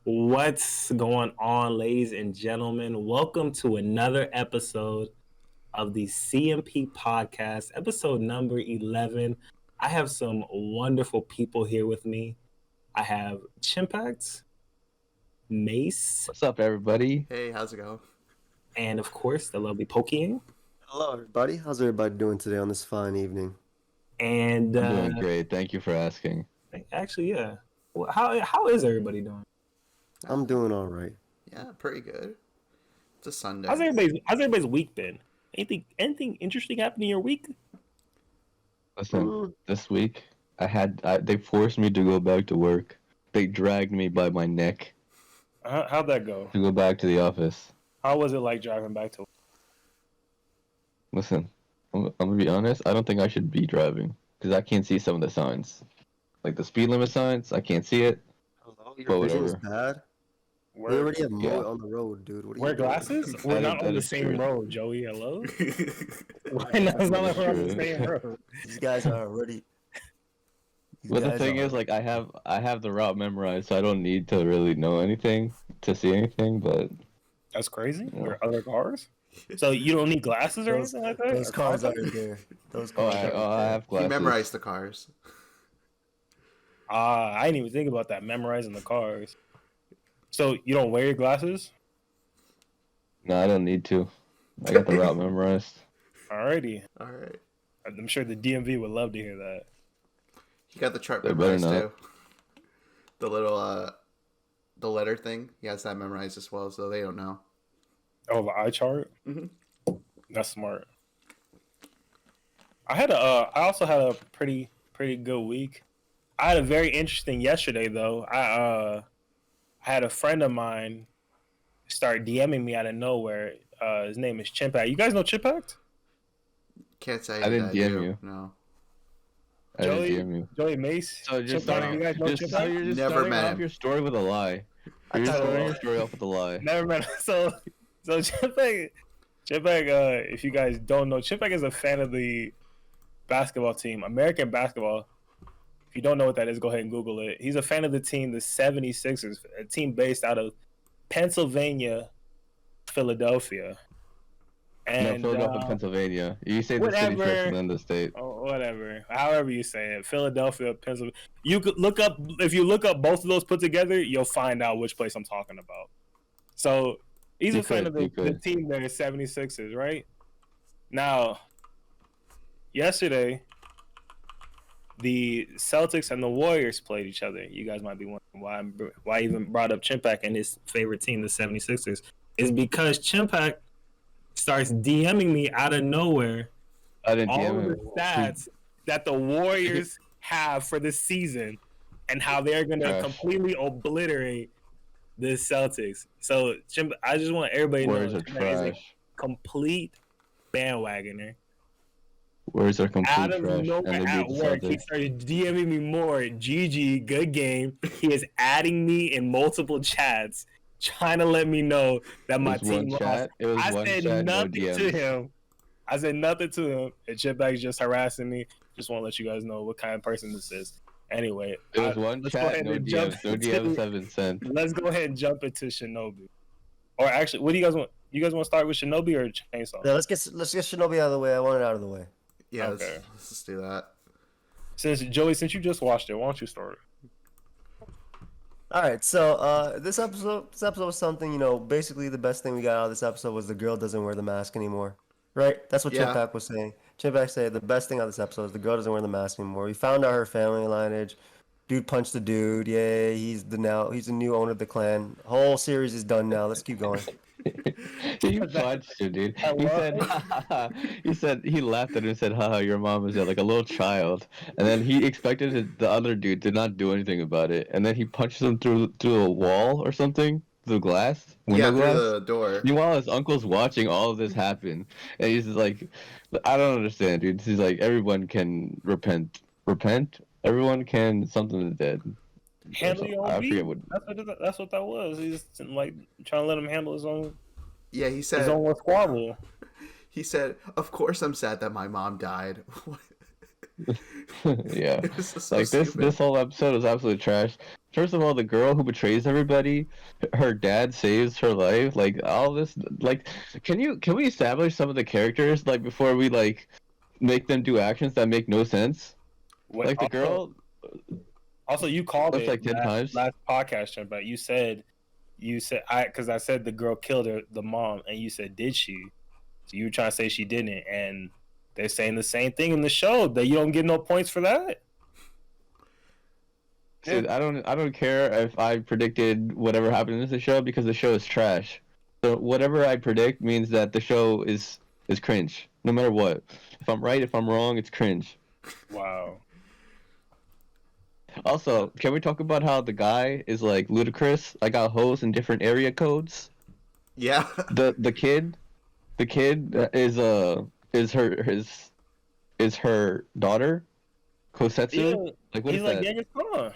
What's going on, ladies and gentlemen? Welcome to another episode of the CMP Podcast, episode number 11. I have some wonderful people here with me. I have Chimpact, Mace, What's up, everybody? Hey, how's it going? and of course, the lovely Poking. Hello, everybody. How's everybody doing today on this fine evening? And I'm doing great. Thank you for asking. actually, yeah. Well, how is everybody doing? I'm doing all right. Yeah, pretty good. It's a Sunday. How's everybody's week been? Anything interesting happened in your week? Listen, this week they forced me to go back to work. They dragged me by my neck How'd that go? to go back to the office. How was it like driving back to? Listen, I'm gonna be honest. I don't think I should be driving because I can't see some of the signs, like the speed limit signs. I can't see it. Hello, But your vision is whatever. bad. We already have Yeah. Moe on the road, dude. What are Wear you doing? glasses? We're That not on the is same true. road, Joey. Hello? Why not? It's not like we're on the True. same road. These guys are already. But the thing is, like, I have the route memorized, so I don't need to really know anything to see anything. But That's crazy. Yeah. There are other cars? So you don't need glasses or Those- anything like that? Those Or cars contact? aren't there. Those I cars aren't there. have He glasses. memorized the cars. I didn't even think about that, memorizing the cars. So you don't wear your glasses? No, I don't need to. I got the route memorized. Alrighty. All right. I'm sure the DMV would love to hear that. He got the chart They better memorized not. too. The little the letter thing. He has that memorized as well, so they don't know. Oh, the eye chart? Mhm. That's smart. I also had a pretty good week. I had a very interesting yesterday though. I had a friend of mine start DMing me out of nowhere. His name is Chimpact. You guys know Chimpact? Can't say I didn't that DM do. you. No. I didn't Joey? DM you. Joey Mace. So just Chimpact, start, you guys know just, so Chimpact? you're just Never starting met off him. your story with a lie. You're just thought- starting your story off with a lie. Never met him. So Chimpact, if you guys don't know, Chimpact is a fan of the basketball team, American basketball. If you don't know what that is, go ahead and Google it. He's a fan of the team, the 76ers, a team based out of Pennsylvania, Philadelphia. And No, Philadelphia, Pennsylvania. You say the city whatever. first and then the state. whatever, however you say it, Philadelphia, Pennsylvania. You could if you look up both of those put together, you'll find out which place I'm talking about. So he's You a fan could, of you the could. team there, 76ers, right? Now, yesterday, the Celtics and the Warriors played each other. You guys might be wondering why I even brought up Chimpact and his favorite team, the 76ers, is because Chimpact starts DMing me out of nowhere I didn't all DM of the him. stats that the Warriors have for this season and how they're going to Trash. completely obliterate the Celtics. So I just want everybody to Words know are Chimpact is a trash. complete bandwagoner. Words are Out complete of trash. And nowhere they at beat the work, he Celtics. started DMing me more. GG, good game. He is adding me in multiple chats, trying to let me know that my It was team one lost. chat. It was I one said chat, no nothing to DMs. him. I said nothing to him. And Chipback's just harassing me. Just want to let you guys know what kind of person this is. Anyway, It was one let's go chat, ahead no and jump DMs. No into- DMs have been sent. let's go ahead and jump into Shinobi. Or actually, what do you guys want? You guys want to start with Shinobi or Chainsaw? Yeah, let's get Shinobi out of the way. I want it out of the way. Yeah, Okay. let's just do that. Since Joey, since you just watched it, why don't you start? All right, so this episode was something, basically the best thing we got out of this episode was the girl doesn't wear the mask anymore. Right? That's what Yeah. Chimpact was saying. Chimpact said the best thing out of this episode is the girl doesn't wear the mask anymore. We found out her family lineage. Dude punched the dude. Yay, he's the new owner of the clan. Whole series is done now. Let's keep going. You punched him, dude. He said he laughed at him and said, "Haha, your mom is like a little child." And then he expected the other dude to not do anything about it, and then he punched him through a wall or something, through the glass, window Yeah, glass. through the door. Meanwhile, his uncle's watching all of this happen, and he's just like, "I don't understand, dude." He's like, "Everyone can repent. Everyone can something to dead." Handle your own I beat. forget what. That's what that was. He's like trying to let him handle his own Yeah, he his said. own squabble. He said, "Of course, I'm sad that my mom died." Yeah. It was so Like this stupid. this whole episode was absolutely trash. First of all, the girl who betrays everybody, her dad saves her life. Like all this, like, can we establish some of the characters like before we like make them do actions that make no sense? What, Like the girl. Also, you called That's it like 10 times. last podcast, but you said I said the girl killed the mom, and you said did she? So you were trying to say she didn't, and they're saying the same thing in the show that you don't get no points for that. Dude, I don't care if I predicted whatever happened in the show because the show is trash. So whatever I predict means that the show is cringe, no matter what. If I'm right, if I'm wrong, it's cringe. Wow. Also, can we talk about how the guy is like ludicrous? I got hoes in different area codes. Yeah. The kid is her daughter, Kosetsu. Yeah, Like what he's is like that? Genghis Khan.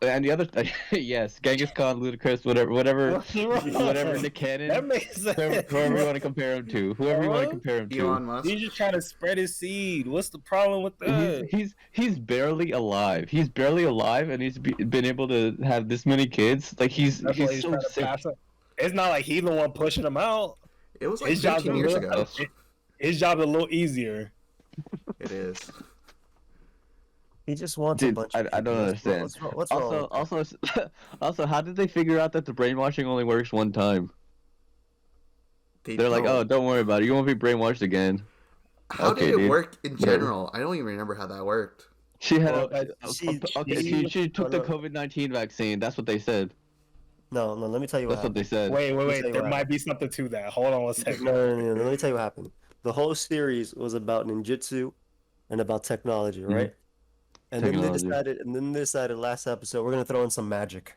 And the other, yes, Genghis Khan, ludicrous, whatever Nick Cannon. That makes sense. Whoever you want to compare him to, whoever you want to compare him to. Elon Musk. He's just trying to spread his seed. What's the problem with that? He's barely alive. He's barely alive, and he's been able to have this many kids. Like he's That's why so trying to sick. pass up. It's not like he's the one pushing him out. It was like His job's 15 years ago. His job's a little easier. It is. He just wants a Dude, bunch. I of don't understand. What's wrong? Also, how did they figure out that the brainwashing only works one time? They're like, don't. oh, don't worry about it. You won't be brainwashed again. How Okay, did it dude. work in general? I don't even remember how that worked. She had Well, she took the COVID-19 vaccine. That's what they said. No, let me tell you what That's what happened. they said. Wait. tell you There what might be something to that. Hold on one second. No, let me tell you what happened. The whole series was about ninjutsu and about technology, right? And then they decided last episode we're gonna throw in some magic.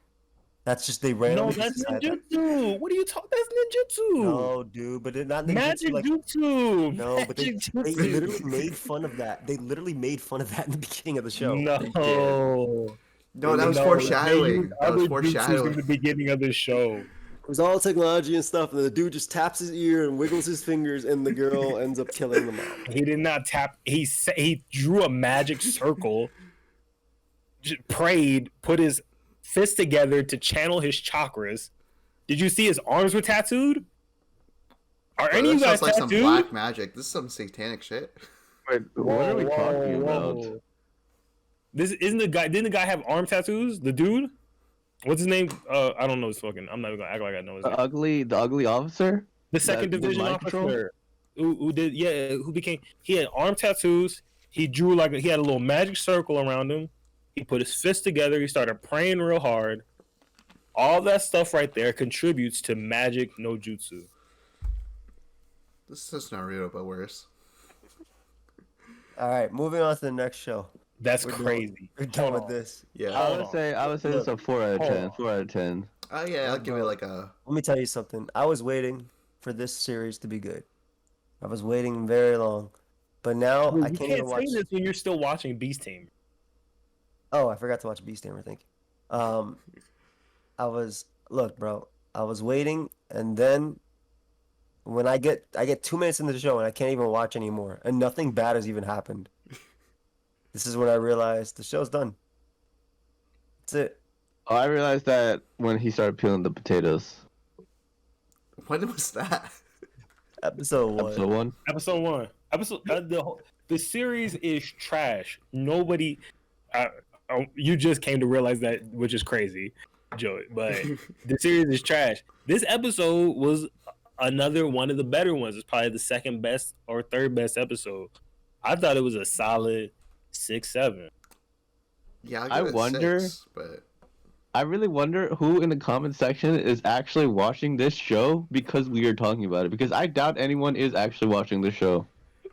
That's just they No, randomly that's decided. ninjutsu. What are you talking? That's ninjutsu. No, dude, but not ninjutsu. Magic Like, jutsu. no, but they Magic jutsu. literally made fun of that. They literally made fun of that in the beginning of the show. No. No, that was No, foreshadowing. That was other jutsus in foreshadowing. the beginning of the show. It was all technology and stuff, and the dude just taps his ear and wiggles his fingers, and the girl ends up killing the mom. He did not tap. He drew a magic circle, prayed, put his fist together to channel his chakras. Did you see his arms were tattooed? Are any of you guys like tattooed? some black magic. This is some satanic shit. Wait, what are we talking about? Whoa. This isn't the guy. Didn't the guy have arm tattoos? The dude. What's his name? I don't know his fucking. I'm not even gonna act like I know his name. The ugly officer. The second that did division mind control? officer. Who became? He had arm tattoos. He drew he had a little magic circle around him. He put his fist together. He started praying real hard. All that stuff right there contributes to magic no jutsu. This is just Naruto, but worse. All right, moving on to the next show. That's We're crazy. We're done with this. Yeah. I would say this is a 4 out of 10. 4 out of 10. Oh yeah, I'll give it like a. Let me tell you something. I was waiting for this series to be good. I was waiting very long, but now I You can't even watch. say this when you're still watching Beast Tamer. Oh, I forgot to watch Beast Tamer. Thank you. Look, bro. I was waiting, and then when I get 2 minutes into the show and I can't even watch anymore, and nothing bad has even happened. This is when I realized the show's done. That's it. Oh, I realized that when he started peeling the potatoes. When was that? Episode 1. Episode 1. The series is trash. Nobody. You just came to realize that, which is crazy, Joey. But the series is trash. This episode was another one of the better ones. It's probably the second best or third best episode. I thought it was a solid 6-7. Yeah, I wonder. 6, but I really wonder who in the comment section is actually watching this show because we are talking about it. Because I doubt anyone is actually watching this show.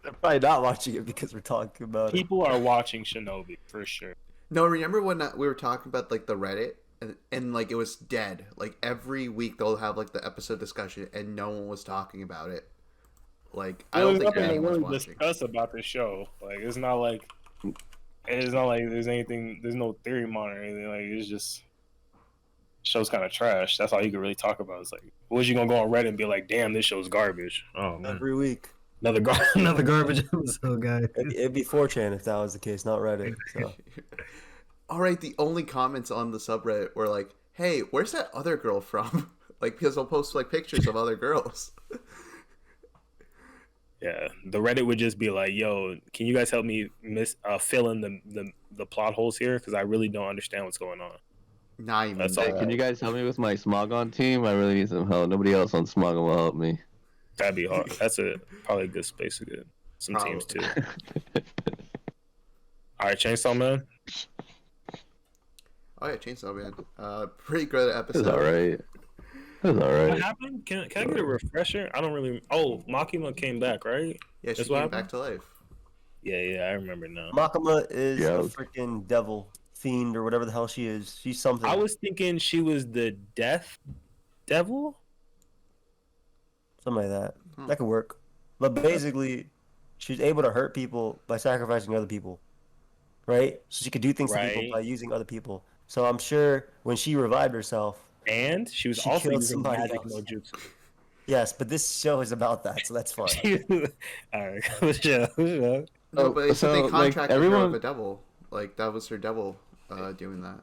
They're probably not watching it because we're talking about it. People are watching Shinobi for sure. no, remember when we were talking about like the Reddit and like it was dead. Like every week they'll have like the episode discussion and no one was talking about it. Like I don't think nothing to anyone was really watching. discuss about the show. Like it's not like there's anything. There's no theory monitor or anything. Like it's just show's kind of trash. That's all you can really talk about. It's like, was you gonna go on Reddit and be like, "Damn, this show's garbage." Oh man, Every week. another garbage episode, guy. It'd be 4chan if that was the case, not Reddit. So. All right, the only comments on the subreddit were like, "Hey, where's that other girl from?" Like, because they'll post like pictures of other girls. Yeah, the Reddit would just be like, "Yo, can you guys help me fill in the plot holes here? Because I really don't understand what's going on." Not even That's that. all. Can you guys help me with my Smogon team? I really need some help. Nobody else on Smogon will help me. That'd be hard. That's probably a good space to get some teams too. All right, Chainsaw Man. Oh yeah, Chainsaw Man. Pretty good It episode. was alright. It was alright. What happened? Can I get a refresher? I don't really. Oh, Makima came back, right? Yeah, she That's what came back to life. Yeah, I remember now. Makima is Yeah. a freaking devil fiend or whatever the hell she is. She's something. I was thinking she was the Death Devil. Something like that. That could work. But basically, she's able to hurt people by sacrificing other people. Right? So she could do things to people Right. by using other people. So I'm sure when she revived herself, And she was She also killed using somebody magic else. no jutsu. yes, but this show is about that, so that's fine. All right, sure. No, but it's so, they like, contracted her everyone- with a devil. Like that was her devil doing that.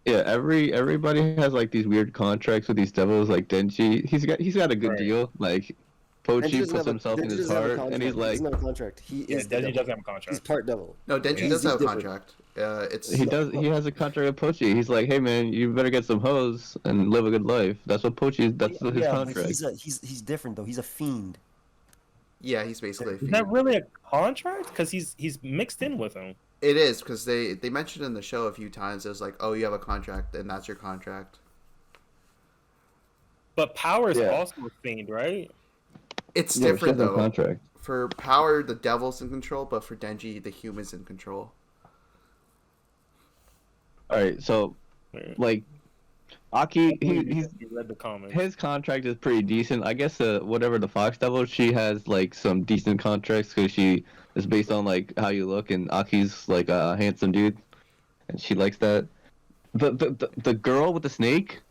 Yeah, everybody has like these weird contracts with these devils. Like Denji, he's got a good Right. deal. Like Pochi puts himself in his heart, and he's like, He doesn't have a contract. He Yeah, is the Denji devil. doesn't have a He's contract. part devil. No, Denji Yeah. does have a He's different. contract. It's he has a contract with Pochi. He's like, hey man, you better get some hoes and live a good life. That's what Pochi. That's his yeah, contract. but he's different though. He's a fiend. yeah, he's basically a Is fiend. that really a contract? Because he's mixed in with him. It is because they mentioned in the show a few times. It was like, oh, you have a contract, and that's your contract. But Power is Yeah. also a fiend, right? It's Yeah, she different has a though. contract. For Power, the devil's in control, but for Denji, the human's in control. All right, so like Aki, he's He read the comments. his contract is pretty decent. I guess whatever the Fox Devil, she has like some decent contracts because she is based on like how you look, and Aki's like a handsome dude, and she likes that. The girl with the snake,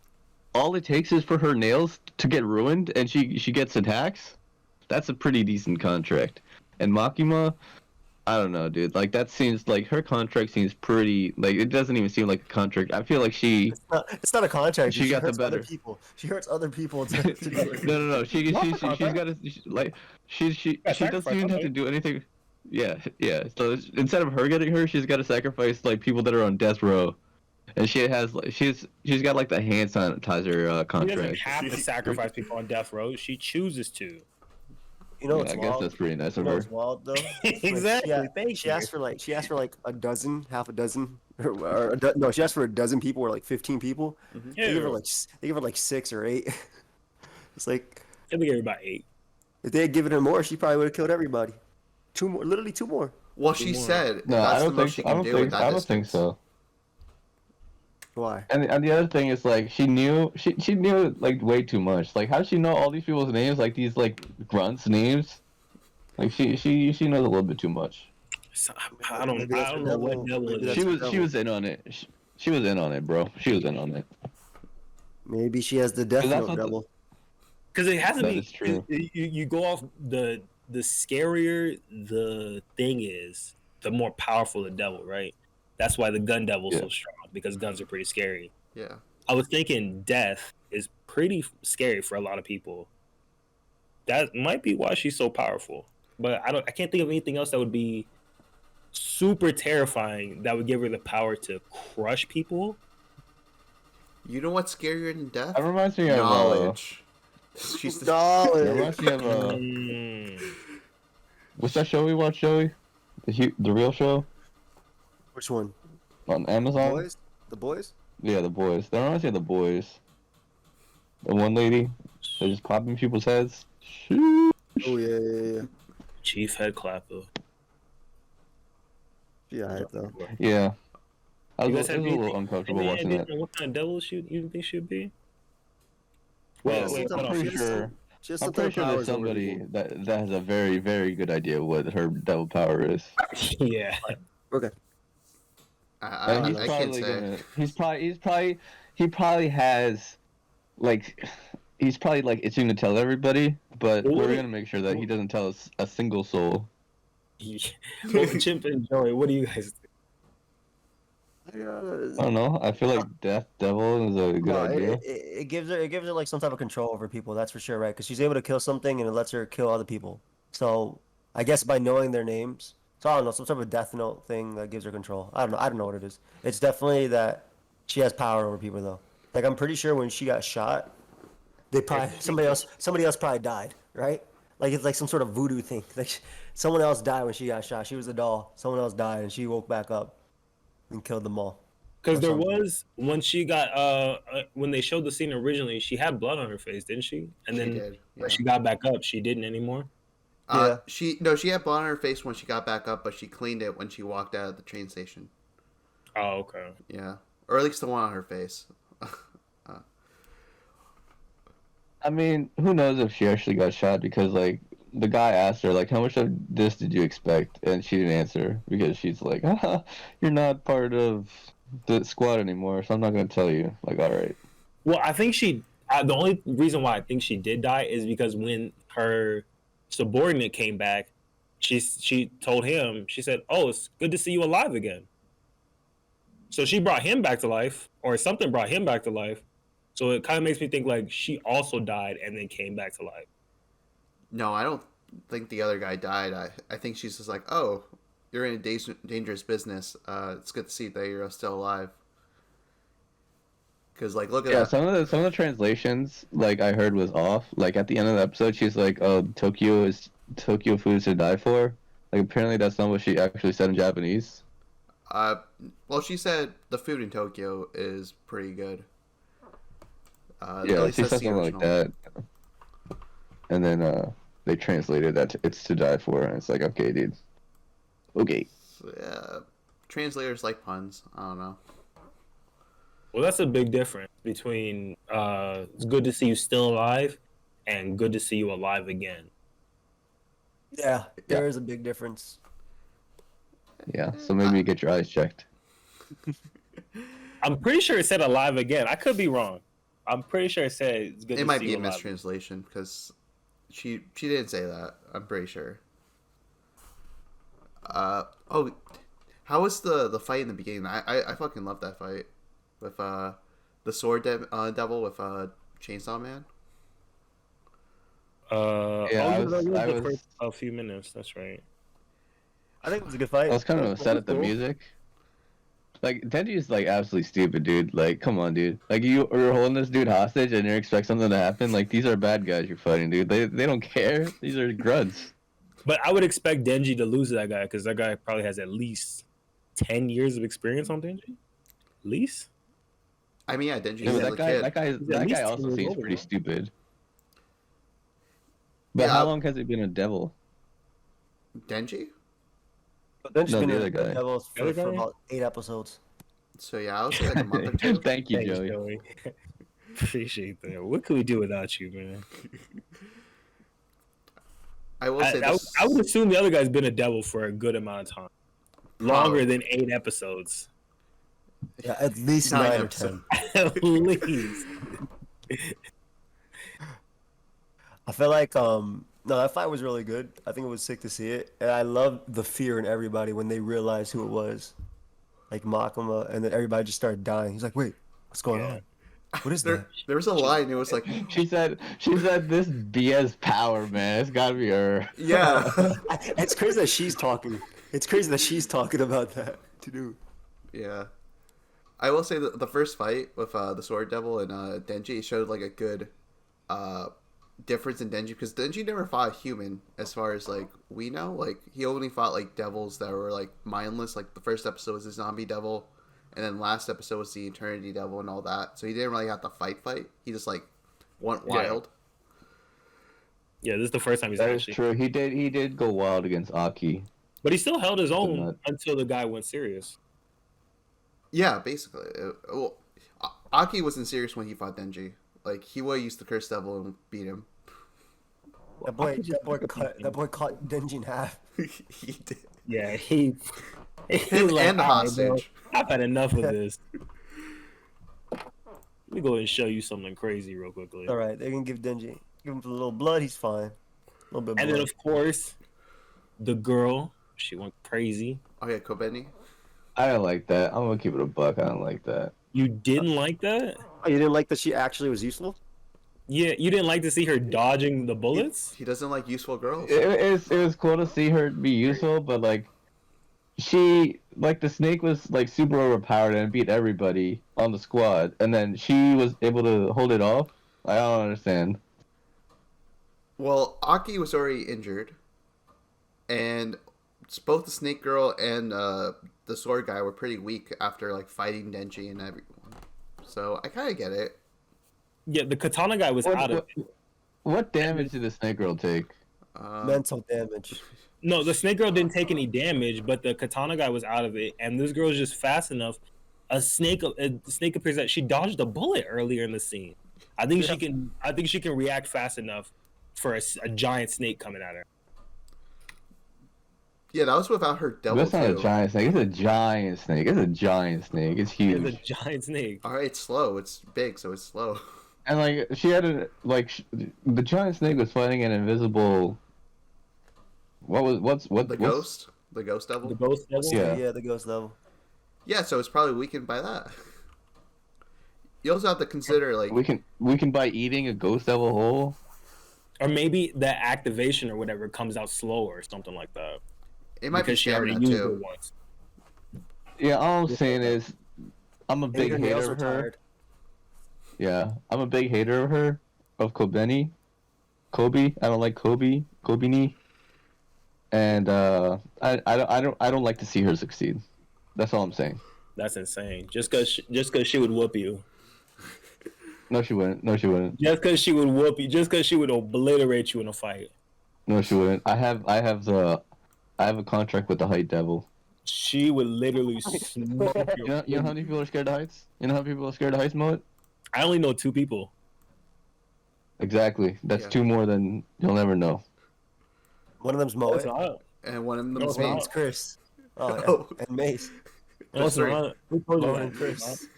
all it takes is for her nails to get ruined, and she gets attacks. That's a pretty decent contract. And Makima, I don't know, dude. Like that seems like her contract seems pretty. Like it doesn't even seem like a contract. I feel like she. It's not a contract. She got the hurts other better. people. She hurts other people. No. She's Not got to like she Yeah, doesn't even sacrifice, have to okay. do anything. Yeah. So instead of her getting her, she's got to sacrifice like people that are on death row, and she has like she's got like the hand sanitizer She doesn't contract. have to sacrifice people on death row. She chooses to. You know Yeah, what's I guess wild? that's pretty nice You of know her. what's wild though? Exactly. Like, she asked for like a dozen, half a dozen, no, she asked for a dozen people or like 15 people. They give her like 6 or 8. It's like I think about 8. if they had given her more, she probably would have killed everybody. 2 more, literally 2 more. Well, she said No, that's I the don't most think. she I can don't do with think. that I don't think distance. so. Why? And the other thing is like she knew like way too much. Like how does she know all these people's names? Like these like grunts names. Like she knows a little bit too much. I don't Maybe that's her know what devil. devil Maybe it that's is. her She was in on it. She was in on it, bro. She was in on it. Maybe she has the death That's note not the- devil. Because it has to That be. is true. You go off the scarier the thing is, the more powerful the devil, right? That's why the gun devil's Yeah. so strong, because guns are pretty scary. Yeah. I was thinking death is pretty scary for a lot of people. That might be why she's so powerful. But I can't think of anything else that would be super terrifying that would give her the power to crush people. You know what's scarier than death? That reminds me of Knowledge. She's the that Knowledge. reminds me of Mm. what's that show we watched, Joey? The real show Which one? on The Amazon. boys? The boys? Yeah, The Boys. That reminds me of The Boys. The one lady that just popping people's heads. Shoo. Oh yeah. Chief head clapper. Yeah, I though. Yeah. I You was, guys it have was a little anything- uncomfortable watching that. What kind of devil you think she'd be? Wait, Wait, hold I'm on. pretty She has sure. She has I'm some pretty sure there's powers over somebody people. that has a very, very good idea what her devil power is. Yeah. Okay. And he's I can't probably say. he probably has like he's probably like itching to tell everybody, but Well, we're gonna make sure that he doesn't tell us a single soul. Well, Chimp and Joey, what do you guys think? I don't know. I feel like Death Devil is a good No, idea. it gives her like some type of control over people. That's for sure, right? Because she's able to kill something and it lets her kill other people. So I guess by knowing their names, so I don't know, some sort of Death Note thing that gives her control. I don't know. I don't know what it is. It's definitely that she has power over people though. Like I'm pretty sure when she got shot, they probably somebody else probably died, right? Like it's like some sort of voodoo thing. Like someone else died when she got shot. She was a doll. Someone else died and she woke back up and killed them all. Because Or there something. was when she got when they showed the scene originally, she had blood on her face, didn't she? And She then did. when Yeah. she got back up, she didn't anymore. Yeah. She had blood on her face when she got back up, but she cleaned it when she walked out of the train station. Oh, okay. Yeah, or at least the one on her face. I mean, who knows if she actually got shot because like the guy asked her like, how much of this did you expect, and she didn't answer because she's like, you're not part of the squad anymore, so I'm not gonna tell you. Like, all right. Well, I think she. The only reason why I think she did die is because when her subordinate came back, she told him, she said, "Oh, it's good to see you alive again." So she brought him back to life, or something brought him back to life. So it kind of makes me think like she also died and then came back to life. No, I don't think the other guy died. I think she's just like, oh, you're in a dangerous business. It's good to see that you're still alive. Because like, look at Yeah, that. some of the translations like I heard was off. Like at the end of the episode, she's like, "Oh, Tokyo food is to die for." Like apparently that's not what she actually said in Japanese. Well, she said the food in Tokyo is pretty good. At Yeah, least she that's said the something like original. that. And then they translated that it's to die for, and it's like, okay, dude. Okay. So, yeah, translators like puns. I don't know. Well, that's a big difference between it's good to see you still alive and good to see you alive again. Yeah, there is a big difference. Yeah, so maybe you get your eyes checked. I'm pretty sure it said alive again. I could be wrong. I'm pretty sure it said it's good It to might see be you a alive. mistranslation because she didn't say that. I'm pretty sure. Oh, how was the fight in the beginning? I fucking love that fight with the devil with chainsaw man. Yeah, That was I the was first few minutes. That's right. I think it was a good fight. I was kind of upset at the cool. music. Like Denji's like absolutely stupid, dude. Like, come on, dude. Like you're holding this dude hostage and you expect something to happen. Like these are bad guys you're fighting, dude. They don't care. These are grunts. But I would expect Denji to lose to that guy because that guy probably has at least 10 years of experience on Denji. At least. I mean, yeah, Denji's Yeah, still but a kid. that least guy 10 also years seems older, pretty though. stupid. But Yeah. how long has he been a devil? Denji. But then she's No, been the in other the guy. Devils The other for guy? about 8 episodes. So yeah, I would say like a month or two. Thank you, Thanks, Joey. Appreciate that. What could we do without you, man? I will say I this. would assume the other guy's been a devil for a good amount of time. Longer Probably. than 8 episodes. Yeah, at least 9 9 or episodes. 10. At least. I feel like no, that fight was really good. I think it was sick to see it, and I love the fear in everybody when they realized who it was, like Makima, and then everybody just started dying. He's like, "Wait, what's going Yeah. on? What is that?" There was a line. It was like, She said this BS power, man. It's gotta be her. yeah, It's crazy that she's talking. It's crazy that she's talking about that to do. yeah. I will say that the first fight with the Sword Devil and Denji showed like a good difference in Denji because Denji never fought a human as far as like we know. Like he only fought like devils that were like mindless. Like the first episode was the zombie devil, and then last episode was the Eternity Devil and all that. So he didn't really have to fight. He just like went wild. Yeah, this is the first time he's That is actually. true. He did go wild against Aki. But he still held his own not. until the guy went serious. Yeah, basically. Well, Aki wasn't serious when he fought Denji. Like he would use the Curse Devil and beat him. That boy caught Denji in half. He did. Yeah, he Him was like, and the "All right, bro, hostage. I've had enough of this. Let me go ahead and show you something crazy real quickly. All right, they're gonna give Denji, give him a little blood. He's fine. A little bit of And blood. then, of course, the girl, she went crazy. Oh yeah, Kobeni. I don't like that. I'm gonna keep it a buck. I don't like that. You didn't like that? Oh, you didn't like that she actually was useful? Yeah, you didn't like to see her dodging the bullets? He doesn't like useful girls. It was cool to see her be useful, but like the snake was like super overpowered and beat everybody on the squad, and then she was able to hold it off. I don't understand. Well, Aki was already injured, and both the snake girl and the sword guy were pretty weak after like fighting Denji and everyone. So I kind of get it. Yeah, the katana guy was out of it. What damage did the snake girl take? Mental damage. No, the snake girl didn't take any damage, but the katana guy was out of it, and this girl's just fast enough. A snake appears that she dodged a bullet earlier in the scene. I think she can. I think she can react fast enough for a giant snake coming at her. Yeah, that was without her double. That's not a giant snake. It's a giant snake. It's a giant snake. It's huge. It's a giant snake. All right, it's slow. It's big, so it's slow. And like she had the giant snake was fighting an invisible. What's The ghost devil. The ghost devil. Yeah. The ghost devil. Yeah, so it's probably weakened by that. You also have to consider like we can by eating a ghost devil whole. Or maybe the activation or whatever comes out slower or something like that. it might Because be she already stamina used it too. once. Yeah, all I'm saying is, I'm a big Her nails hater are of her. tired. Yeah, I'm a big hater of her, of Kobe. I don't like Kobeni, and I don't like to see her succeed. That's all I'm saying. That's insane. Just cause she would whoop you. No, she wouldn't. No, she wouldn't. Just cause she would whoop you. Just cause she would obliterate you in a fight. No, she wouldn't. I have a contract with the Height Devil. She would literally smoke You know how many people are scared of heights? You know how people are scared of heights, Moet? I only know 2 people. Exactly. That's Yeah. 2 more than you'll never know. One of them's No, Moet. it's not. And one of them No, is it's me. not. One's Chris. Oh, Oh. and Mace. No, it's Sorry. not. Who told you Mo that? and Chris.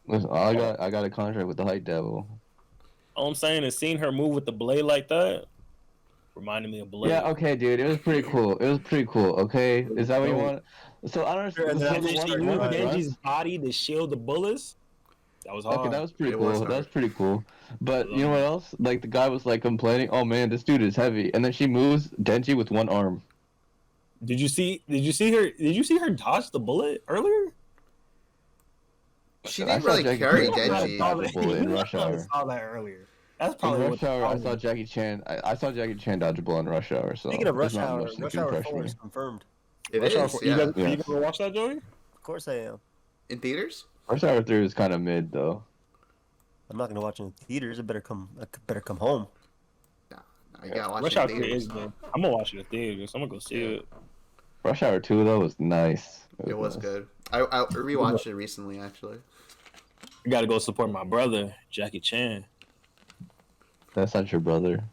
Listen, I got a contract with the Height Devil. All I'm saying is seeing her move with the blade like that reminded me of Blade. Yeah, okay, dude. It was pretty cool. Okay, is that what you want? So I don't Sure, and understand. then And then she used Denji's body to shield the bullets. That was hard. Okay, that was pretty It cool. was That was hard. pretty cool. But you know what else? Like the guy was like complaining, "Oh man, this dude is heavy," and then she moves Denji with one arm. Did you see her dodge the bullet earlier? She I didn't saw really Jackie carry Chan Denji. dodge a bullet in Rush I Hour. saw that earlier. That's In probably Rush what the Hour, I problem saw is. Jackie Chan. I saw Jackie Chan dodge a bullet in Rush Hour. So Speaking of there's Rush not Hour, much that Rush can Hour impress 4 me. is confirmed. It Rush Hour is, 4. yeah. Are Yeah. you gonna watch that, Joey? Of course I am. In theaters? Rush Hour 3 is kind of mid though. I'm not gonna watch it in theaters. It better come home. I gotta watch Rush it Hour in 3 theaters. is good. I'm gonna watch it in theaters. I'm gonna go see it. Rush Hour 2 though was nice. It was nice. good. I rewatched it recently, actually. I gotta go support my brother, Jackie Chan. That's not your brother.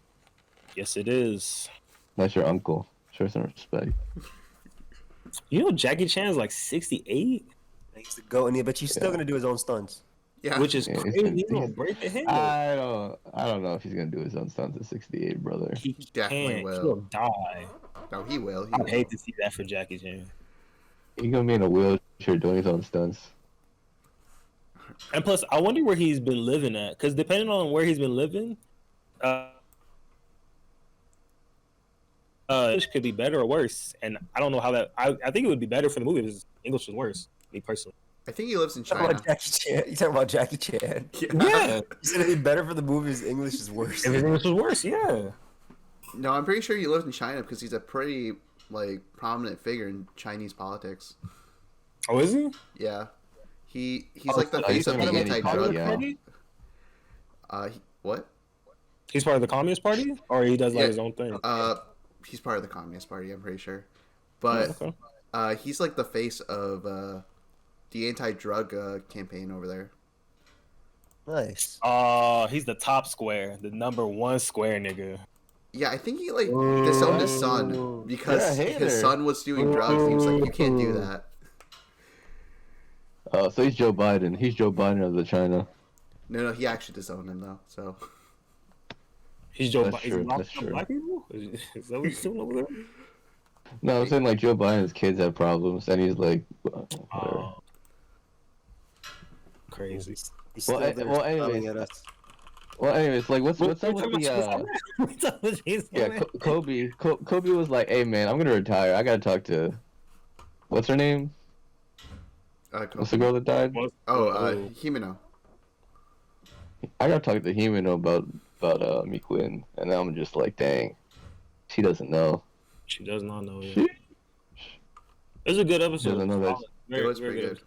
Yes, it is. That's your uncle. Show some respect. You know Jackie Chan's like 68, He's the goat, but he's still Yeah. gonna do his own stunts. Yeah. which is Yeah, he's crazy. gonna- He's gonna break the hand. I don't know if he's gonna do his own stunts at 68, brother. He definitely can't. will. He'll die. No, he will. He I'd will. hate to see that for Jackie Chan. He's gonna be in a wheelchair doing his own stunts. And plus, I wonder where he's been living at. Because depending on where he's been living, English could be better or worse. And I don't know how that. I think it would be better for the movie if his English was worse. Me personally. I think he lives in You talking China. about Jackie Chan? You talking about Jackie Chan? Yeah. He said it'd be better for the movie if his English is worse. If his English was worse, yeah. No, I'm pretty sure he lives in China because he's a pretty like prominent figure in Chinese politics. Oh, is he? Yeah, he's like the so face he's of the gonna be anti-drug. yeah. Party? What? He's part of the Communist Party, or he does like Yeah. his own thing. He's part of the Communist Party. I'm pretty sure, but Okay. he's like the face of the anti-drug campaign over there. Nice. He's the top square, the number 1 square nigga. Yeah, I think he like disowned his son because You're a hater. his son was doing drugs. And he was like, "You can't do that." So he's Joe Biden. He's Joe Biden of the China. No, he actually disowned him though. So He's Joe That's Biden. true, Is he that's true. black people? Is that what he's doing over there? No, I'm saying like Joe Biden's kids have problems, and he's like, whatever. Oh, crazy. He's still there smiling at us. Anyways, like what's up with the What's up with yeah, Kobe was like, hey man, I'm gonna retire. I gotta talk to, what's her name? What's the girl that died? Himeno. I gotta talk to Himeno about Mikuin, and then I'm just like, dang, she doesn't know. She does not know yet. It was a good episode. Doesn't know that. It was pretty good.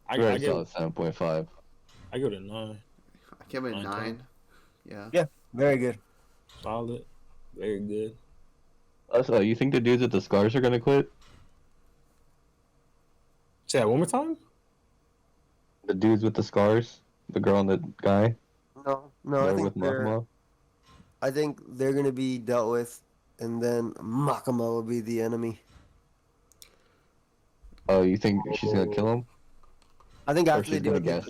I give it 7.5. I give it a 9. I give it a 9. Yeah. Yeah, very good. Solid. Very good. Also, you think the dudes with the scars are gonna quit? Say that one more time? The dudes with the scars, the girl and the guy. No, I think they're gonna be dealt with, and then Makima will be the enemy. Oh, you think she's gonna kill him? I think after she's they do gonna it,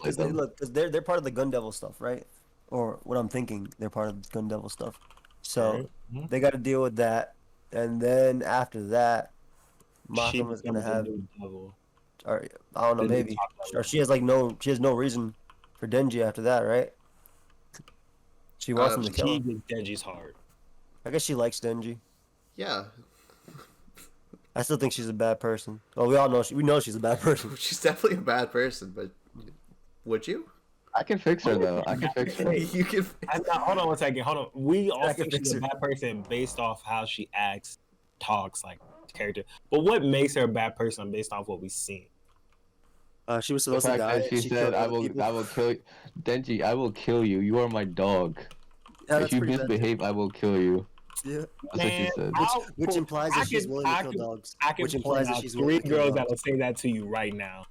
because they're part of the Gun Devil stuff, right? Or what I'm thinking, they're part of the Gun Devil stuff. So they got to deal with that, and then after that, Makima's gonna have. Or I don't know, maybe. Or she has no reason for Denji after that, right? She wants him to kill him. Denji's hard. I guess she likes Denji. Yeah. I still think she's a bad person. Well, we all know we know she's a bad person. She's definitely a bad person, but would you? I can fix her though. I can fix her. You can. Hold on one second. Hold on. We all think she's a bad person based off how she acts, talks, like character. But what makes her a bad person based off what we've seen? She was supposed to die. She said, "I will kill you, Denji. I will kill you. You are my dog. If you misbehave, I will kill you." Yeah. That's what she said. Which implies that she's willing to kill dogs. Which implies that she's willing to kill dogs. 3 girls that will say that to you right now.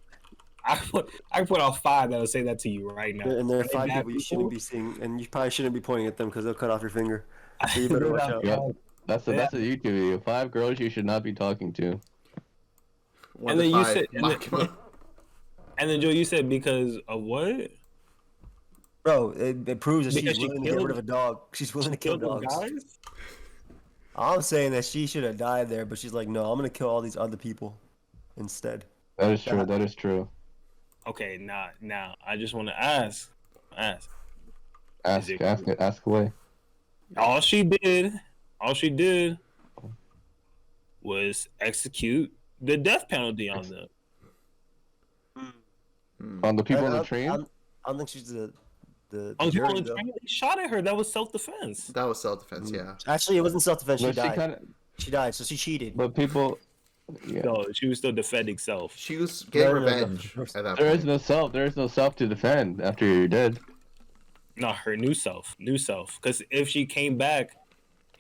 I put out 5 that will say that to you right now. And there are 5 people you shouldn't be seeing, and you probably shouldn't be pointing at them because they'll cut off your finger. So you better watch out. Yep. That's a YouTube video. 5 girls you should not be talking to. And then you said, and then Joe, you said because of what? Bro, it proves that she's willing to get rid of a dog. She's willing to kill dogs. Guys? I'm saying that she should have died there, but she's like, no, I'm gonna kill all these other people instead. That is true. That is true. Okay, now I just want to ask. Ask away. All she did was execute the death penalty on them. On the people on the train? I don't think she's the jury, they shot at her. That was self-defense. That was self-defense, yeah. Actually, it wasn't self-defense. She died. She died, so she cheated. But people... Yeah. No, she was still defending self. She was getting revenge at that point. There is no self to defend after you're dead. No, her new self. Because if she came back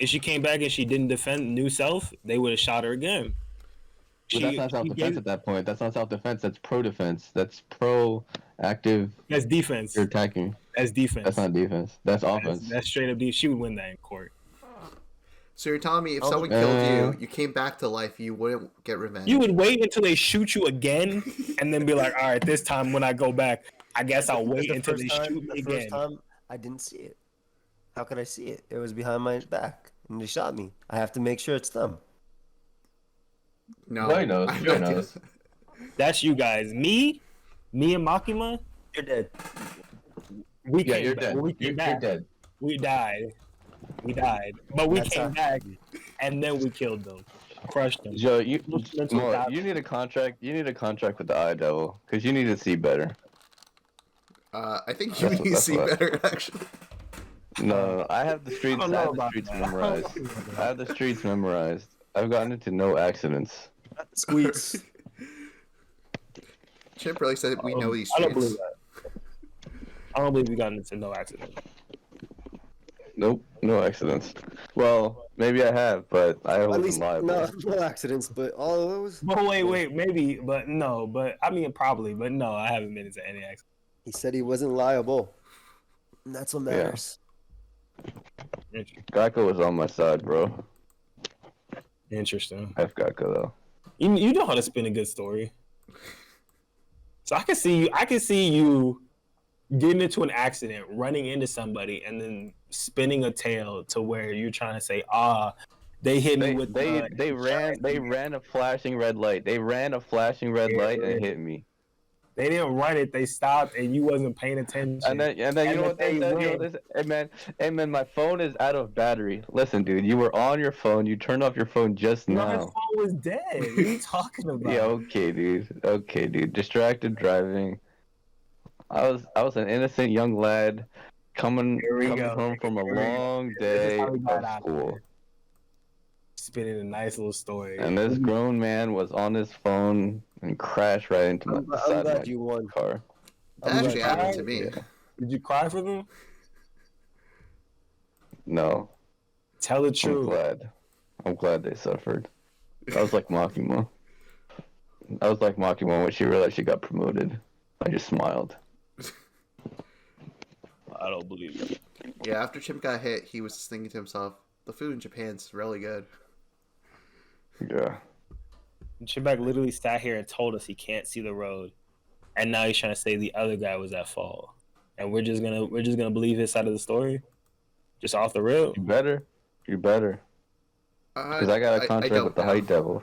and she didn't defend new self, they would have shot her again. But that's not self-defense at that point. That's not self-defense. That's pro-defense. That's pro-active. That's defense. You're attacking. That's defense. That's not defense. That's offense. That's straight up defense. She would win that in court. So you're telling me if someone killed you came back to life, you wouldn't get revenge? You would wait until they shoot you again and then be like, all right, this time when I go back, I guess I'll wait until they shoot me again. The first time, I didn't see it. How could I see it? It was behind my back, and they shot me. I have to make sure it's them. No, I know. That's you guys. Me and Makima, you're dead. You're dead. You're dead. We died. But we came back, and then we killed them. Crushed them. Joe, you need a contract. You need a contract with the Eye Devil, because you need to see better. I think you need to see better, actually. No, I have the streets memorized. I have the streets memorized. I've gotten into no accidents. Squeaks. Chip really said we know these streets. I don't believe that. I don't believe we got into no accidents. Nope, no accidents. Well, maybe I have, but I wasn't liable. No accidents, but all of those. But wait, maybe, but no, but I mean probably, but no, I haven't been into any accidents. He said he wasn't liable, and that's what matters. Yeah. Geico was on my side, bro. Interesting. F Geico though. You know how to spin a good story. So I can see you getting into an accident, running into somebody, and then spinning a tale to where you're trying to say, They hit me They ran a flashing red light. They ran a flashing red light and hit me. They didn't run it. They stopped, and you wasn't paying attention. And then you know what they said? You know what they said? Hey man, my phone is out of battery. Listen, dude, you were on your phone. You turned off your phone just now. My phone was dead. What are you talking about? Yeah, okay, dude. Distracted driving. I was an innocent young lad coming home from a long day of school. Spinning a nice little story. And this grown man was on his phone and crashed right into my side of my car. That actually happened to me. Yeah. Did you cry for them? No. Tell the truth. I'm glad they suffered. I was like Makima. When she realized she got promoted. I just smiled. I don't believe it. Yeah, after Chimp got hit, he was thinking to himself, the food in Japan's really good. Yeah. Chimpak literally sat here and told us he can't see the road, and now he's trying to say the other guy was at fault, and we're just gonna believe his side of the story, just off the rip. You better. Because I got a contract with the Height Devil.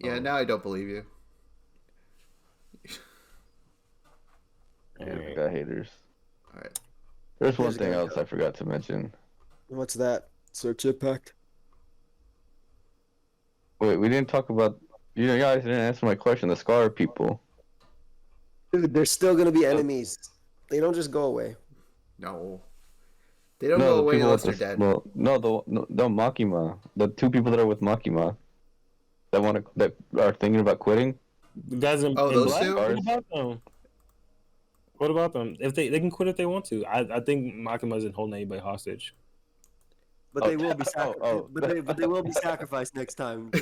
Yeah, now I don't believe you. Yeah, we got haters. All right. There's one thing else I forgot to mention. What's that? Sir Chippak? Wait, we didn't talk about. You guys didn't answer my question. The Scar people. Dude, they're still gonna be enemies. They don't just go away. No. They don't go away unless they're dead. Well, no, Makima. The two people that are with Makima that are thinking about quitting. The guys in those black? two? What about them? If they can quit if they want to. I think Makima isn't holding anybody hostage. But they will be but they will be sacrificed next time.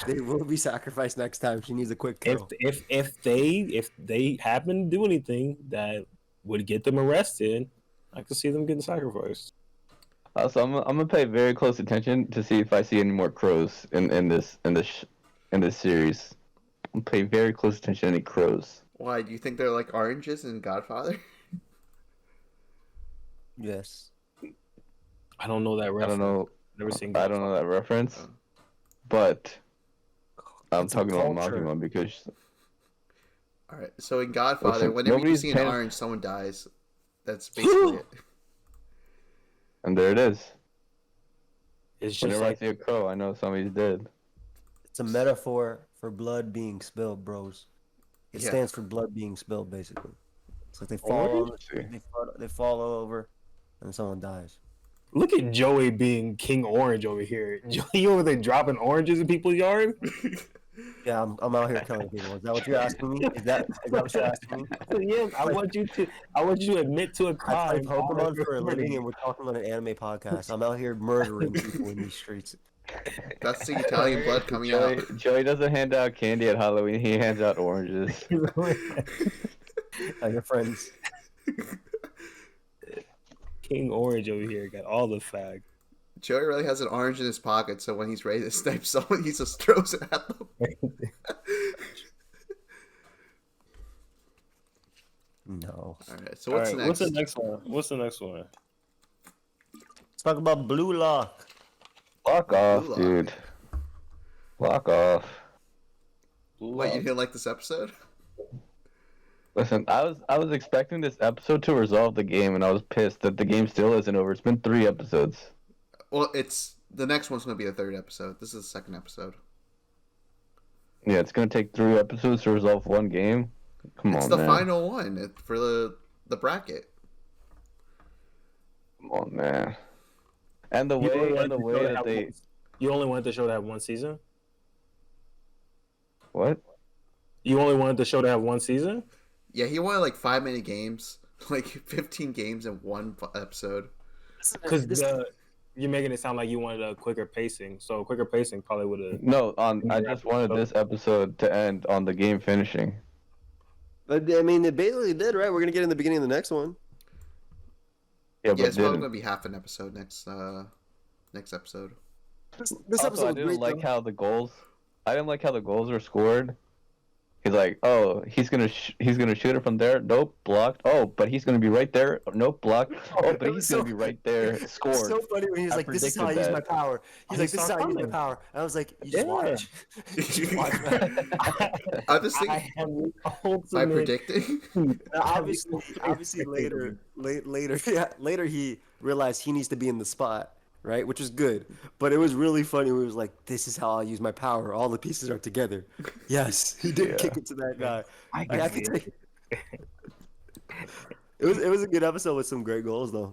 They will be sacrificed next time. She needs a quick kill. If they happen to do anything that would get them arrested, I could see them getting sacrificed. So I'm gonna pay very close attention to see if I see any more crows in this series. I'm gonna pay very close attention to any crows. Why? Do you think they're like oranges in Godfather? Yes. I don't know that reference. I don't know. Never seen. I don't know that reference, but I'm talking about Makima because. All right. So in Godfather, whenever you see an orange, someone dies. That's basically it. And there it is. It's just whenever like I see a crow, I know somebody's dead. It's a metaphor for blood being spilled, bros. It stands for blood being spilled, basically. It's like they fall over, and someone dies. Look at Joey being King Orange over here. Joey over there dropping oranges in people's yard. Yeah, I'm out here killing people. Is that what you're asking me? Is that what you're asking me? Yes, I want you to admit to a crime. I play Pokemon for a living, and we're talking on an anime podcast. I'm out here murdering people in these streets. That's the Italian blood coming out. Joey doesn't hand out candy at Halloween. He hands out oranges. And your friends. King Orange over here got all the fag. Joey really has an orange in his pocket, so when he's ready to snipe someone, he just throws it at them. No. Alright, so what's next? What's the next one? Let's talk about Blue Lock. Lock off, dude. Lock off. What, you didn't like this episode? Listen, I was expecting this episode to resolve the game, and I was pissed that the game still isn't over. It's been 3 episodes. Well, the next one's going to be the 3rd episode. This is the 2nd episode. Yeah, it's going to take 3 episodes to resolve one game. Come on, man. It's the final one for the bracket. Come on, man. And the way that they... You only wanted the show to have 1 season? What? You only wanted the show to have 1 season? Yeah, he wanted like 5-minute games, like 15 games in 1 episode. Because you're making it sound like you wanted a quicker pacing, so quicker pacing probably would have. No, I just wanted this episode to end on the game finishing. But I mean, it basically did, right? We're gonna get in the beginning of the next one. Yeah, it's probably gonna be half an episode next episode. This episode I didn't like how the goals. I didn't like how the goals were scored. He's like, oh, he's gonna shoot it from there. Nope, blocked. Oh, but he's gonna be right there. Nope, blocked. Oh, but he's gonna be right there. Scored. It's so funny when he's like, "This is how I use my power." He's like, "This is how I use my power." And I was like, "You just watch." You just watch. I'm just thinking. By predicting. Obviously, later he realized he needs to be in the spot, right? Which is good. But it was really funny when he was like, "This is how I use my power. All the pieces are together." Yes, he did kick it to that guy. I can take it was a good episode with some great goals though.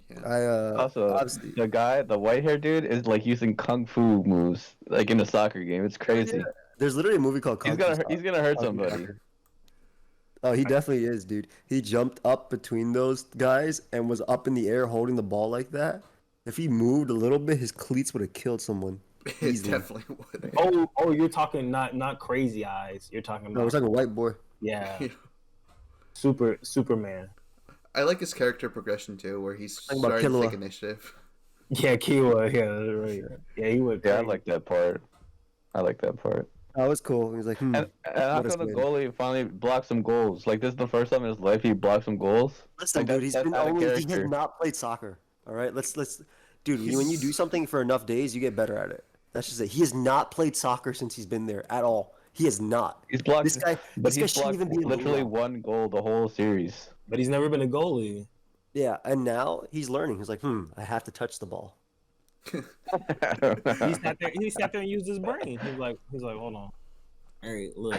Yeah. Also, the white hair dude is like using kung fu moves like in a soccer game. It's crazy. Yeah. There's literally a movie called Kung Fu. He's gonna hurt somebody. Oh, he definitely is, dude. He jumped up between those guys and was up in the air holding the ball like that. If he moved a little bit, his cleats would have killed someone. It definitely would. Oh, you're talking not Crazy Eyes. You're talking about. No, we're talking white boy. Yeah. Superman. I like his character progression too, where he's Talking about starting to take Killua. initiative. Yeah, Kiwa. Yeah, right. Yeah, he would. Yeah, I like that part. That was cool. He was like, And how come the goalie finally blocked some goals? Like, this is the first time in his life he blocked some goals. Listen, Like, dude, he that's out of has character. not played soccer. All right, dude, when you do something for enough days, you get better at it. That's just it. He has not played soccer since he's been there at all. He has not. He's blocked. This guy He's shouldn't blocked even be in the literally league. one goal the whole series. But he's never been a goalie. Yeah, and now he's learning. He's like, I have to touch the ball. He sat there and used his brain. He's like, hold on. All right, look.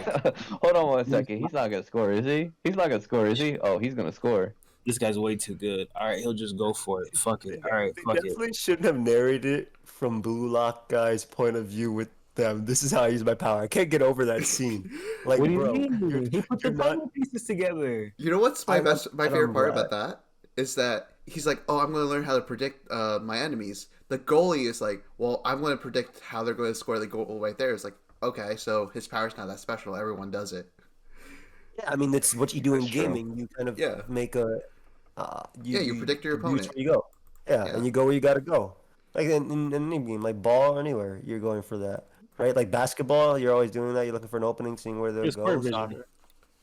Hold on 1 second. He's not gonna score, is he? He's not gonna score, is he? Oh, he's gonna score. This guy's way too good. All right, he'll just go for it. Fuck it. All right, They fuck it. definitely shouldn't have narrated it from Blue Lock guy's point of view with them. This is how I use my power. I can't get over that scene. Like, What do you bro, mean? He put the you're not- puzzle pieces together. You know what's my favorite part right. about that is that he's like, "Oh, I'm going to learn how to predict my enemies." The goalie is like, "Well, I'm going to predict how they're going to score the goal right there." It's like, okay, so his power's not that special. Everyone does it. Yeah, I mean, that's what you do in That's true. gaming. You kind of Yeah. make a. You predict your deduce opponent. where you go. Yeah, Yeah. and you go where you gotta go. Like in any game, like ball or anywhere, you're going for that, right? Like basketball, you're always doing that. You're looking for an opening, seeing where they're It's square going. vision. Soccer.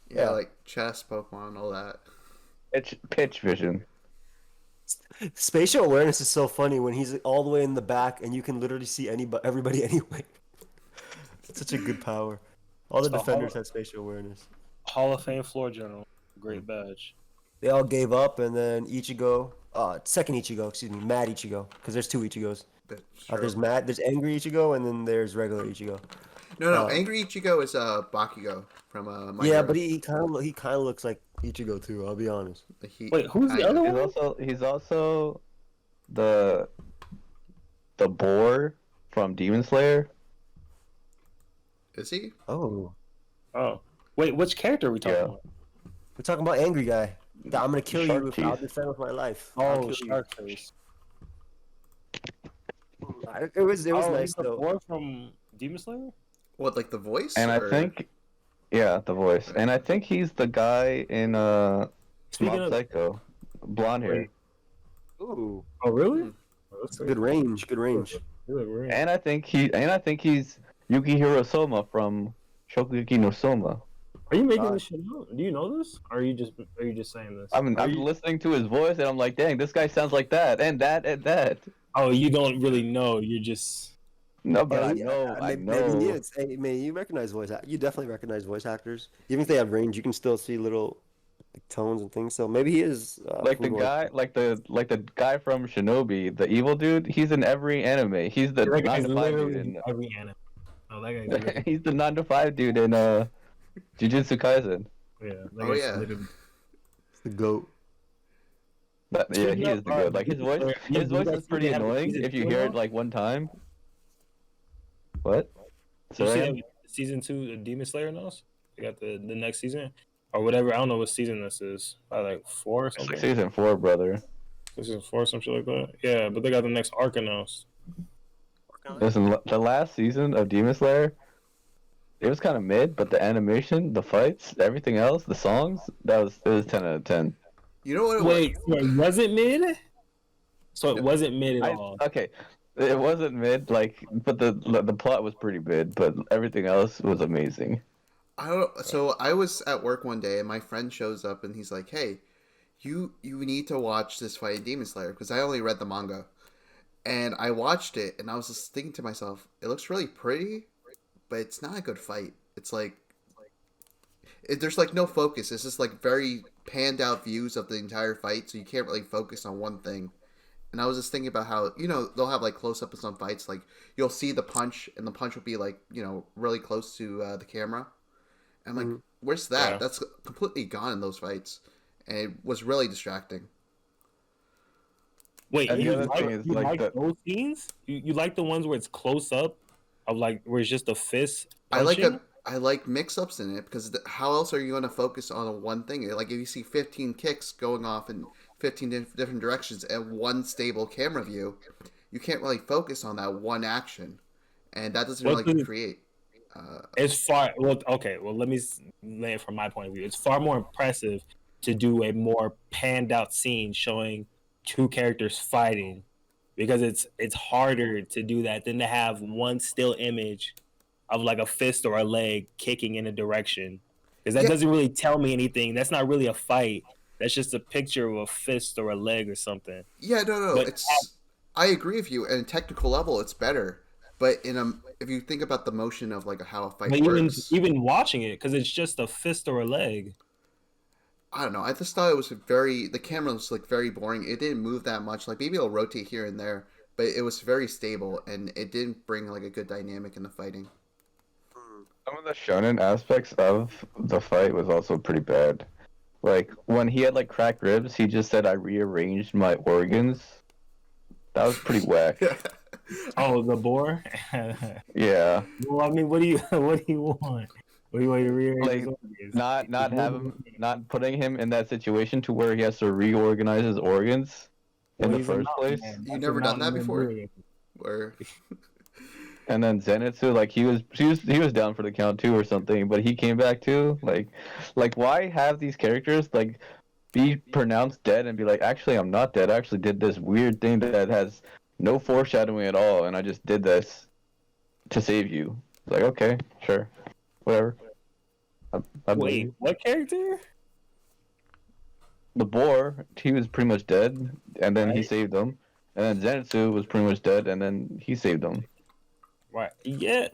Yeah, Yeah. like chess, Pokemon, all that. Pitch vision. Spatial awareness is so funny when he's all the way in the back and you can literally see everybody anyway. It's such a good power. All the So defenders had spatial awareness. Hall of Fame floor general. Great badge. They all gave up, and then second Ichigo, Mad Ichigo, because there's two Ichigos. But There's sure. there's Angry Ichigo, and then there's regular Ichigo. No, Angry Ichigo is Bakugo from My Yeah, Hero. but he kind of looks like Ichigo too. I'll be honest. Wait, who's the other one? He's also the boar from Demon Slayer. Is he? Oh, Oh, wait, which character are we talking Yeah. about? we're talking about Angry Guy. I'm gonna kill Shark you if teeth. I'll defend with my life. I'll Oh, kill you. Sharkface. It was He's nice the though. boy from Demon Slayer? What, like the voice? And I or- think, yeah, the voice. And I think he's the guy in Speaking Mob of, Psycho, blonde hair. Ooh, oh really? Hmm. Oh, that's good range. Good range. Good. And I think he's Yukihiro Soma from Shokugeki no Soma. Are you making this shit up? Do you know this? Or are you just saying this? I'm listening to his voice and I'm like, dang, this guy sounds like that and that and that. Oh, you don't really know. You're just. No, but Yeah, I yeah, know. Maybe yes. Hey, man, you recognize you definitely recognize voice actors. Even if they have range, you can still see little tones and things. So maybe he is Like the Fugo. guy, like the guy from Shinobi, the evil dude. He's in every anime. He's the That 9 guy's to 5 literally dude in. every anime. Oh, that guy's literally. He's the 9 to 5 dude in Jujutsu Kaisen. Yeah. That Oh, guy's yeah. literally- It's the goat. Yeah, he is the good. Like his voice is pretty annoying if you hear it like one time. What? Did you see Sorry? that season 2 of Demon Slayer now? They got the next season or whatever. I don't know what season this is. Like 4 or It's like something. season 4, brother. Season 4 or some shit like that. Yeah, but they got the next arc announced. Listen, the last season of Demon Slayer, it was kind of mid, but the animation, the fights, everything else, the songs, it was 10 out of 10. You know what? Wait, so it wasn't mid? So it wasn't mid at all. Okay, it wasn't mid, like, but the plot was pretty mid, but everything else was amazing. I don't. So I was at work one day, and my friend shows up, and he's like, "Hey, you need to watch this fight in Demon Slayer," because I only read the manga, and I watched it, and I was just thinking to myself, it looks really pretty, but it's not a good fight. It's like there's like no focus. It's just like very panned out views of the entire fight, so you can't really focus on one thing. And I was just thinking about how, they'll have like close ups on fights, like you'll see the punch, and the punch will be like, really close to the camera. And I'm like, where's that? Yeah. That's completely gone in those fights, and it was really distracting. Wait, And the you other thing is, like, like those scenes? You like the ones where it's close up of like where it's just a fist punching? I like mix-ups in it because how else are you going to focus on one thing? Like if you see 15 kicks going off in 15 different directions and one stable camera view, you can't really focus on that one action, and that doesn't really create. It's far. Well, okay. Well, let me lay it from my point of view. It's far more impressive to do a more panned out scene showing two characters fighting, because it's harder to do that than to have one still image of like a fist or a leg kicking in a direction, because that doesn't really tell me anything. That's not really a fight. That's just a picture of a fist or a leg or something. Yeah, no. But I agree with you. At a technical level, it's better. But if you think about the motion of like how a fight works, even watching it, because it's just a fist or a leg. I don't know. I just thought it was the camera was like very boring. It didn't move that much. Like maybe it'll rotate here and there, but it was very stable, and it didn't bring like a good dynamic in the fighting. Some of the shonen aspects of the fight was also pretty bad. Like when he had like cracked ribs, he just said, "I rearranged my organs." That was pretty whack. Oh, the boar. Yeah. Well, I mean, what do you want? What do you want to rearrange? Like, not putting him in that situation to where he has to reorganize his organs in the first place. You never done that before? Where? And then Zenitsu, like he was down for the count too or something, but he came back too. Like why have these characters like be pronounced dead and be like, actually I'm not dead. I actually did this weird thing that has no foreshadowing at all, and I just did this to save you. It's like, okay, sure, whatever. Wait, what character? The boar, he was pretty much dead, and then he saved him. And then Zenitsu was pretty much dead, and then he saved him. Right. Yeah.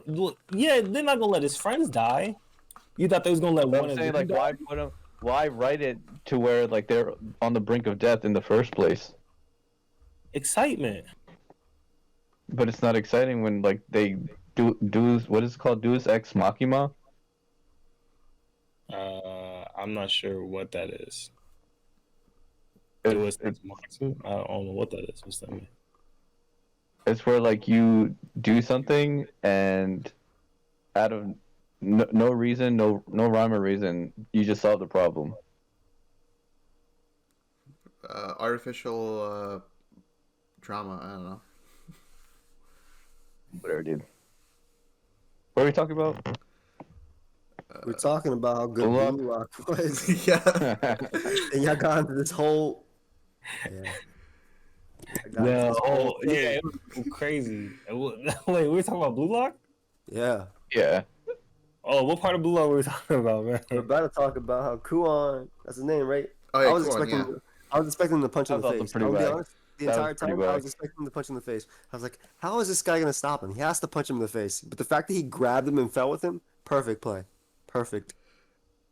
Yeah. They're not gonna let his friends die. You thought they was gonna let one of them die? Why put him? Why write it to where like they're on the brink of death in the first place? Excitement. But it's not exciting when like they do what is it called, Deus Ex Machina? I'm not sure what that is. I don't know what that is. What's that mean? It's where like you do something and out of no reason, no rhyme or reason, you just solve the problem. Artificial drama. I don't know. Whatever, dude. What are we talking about? We're talking about how good Blue Lock was. Yeah. And y'all got into this whole. Yeah. It was crazy. Wait, we were talking about Blue Lock? Yeah. Yeah. Oh, what part of Blue Lock were we talking about, man? We're about to talk about how Kuon, that's his name, right? Oh, yeah, I was Kuon, expecting him to punch in the face. I'll be honest, the That entire was pretty time I whack. was expecting him to punch in the face. I was like, how is this guy gonna stop him? He has to punch him in the face. But the fact that he grabbed him and fell with him, perfect play. Perfect.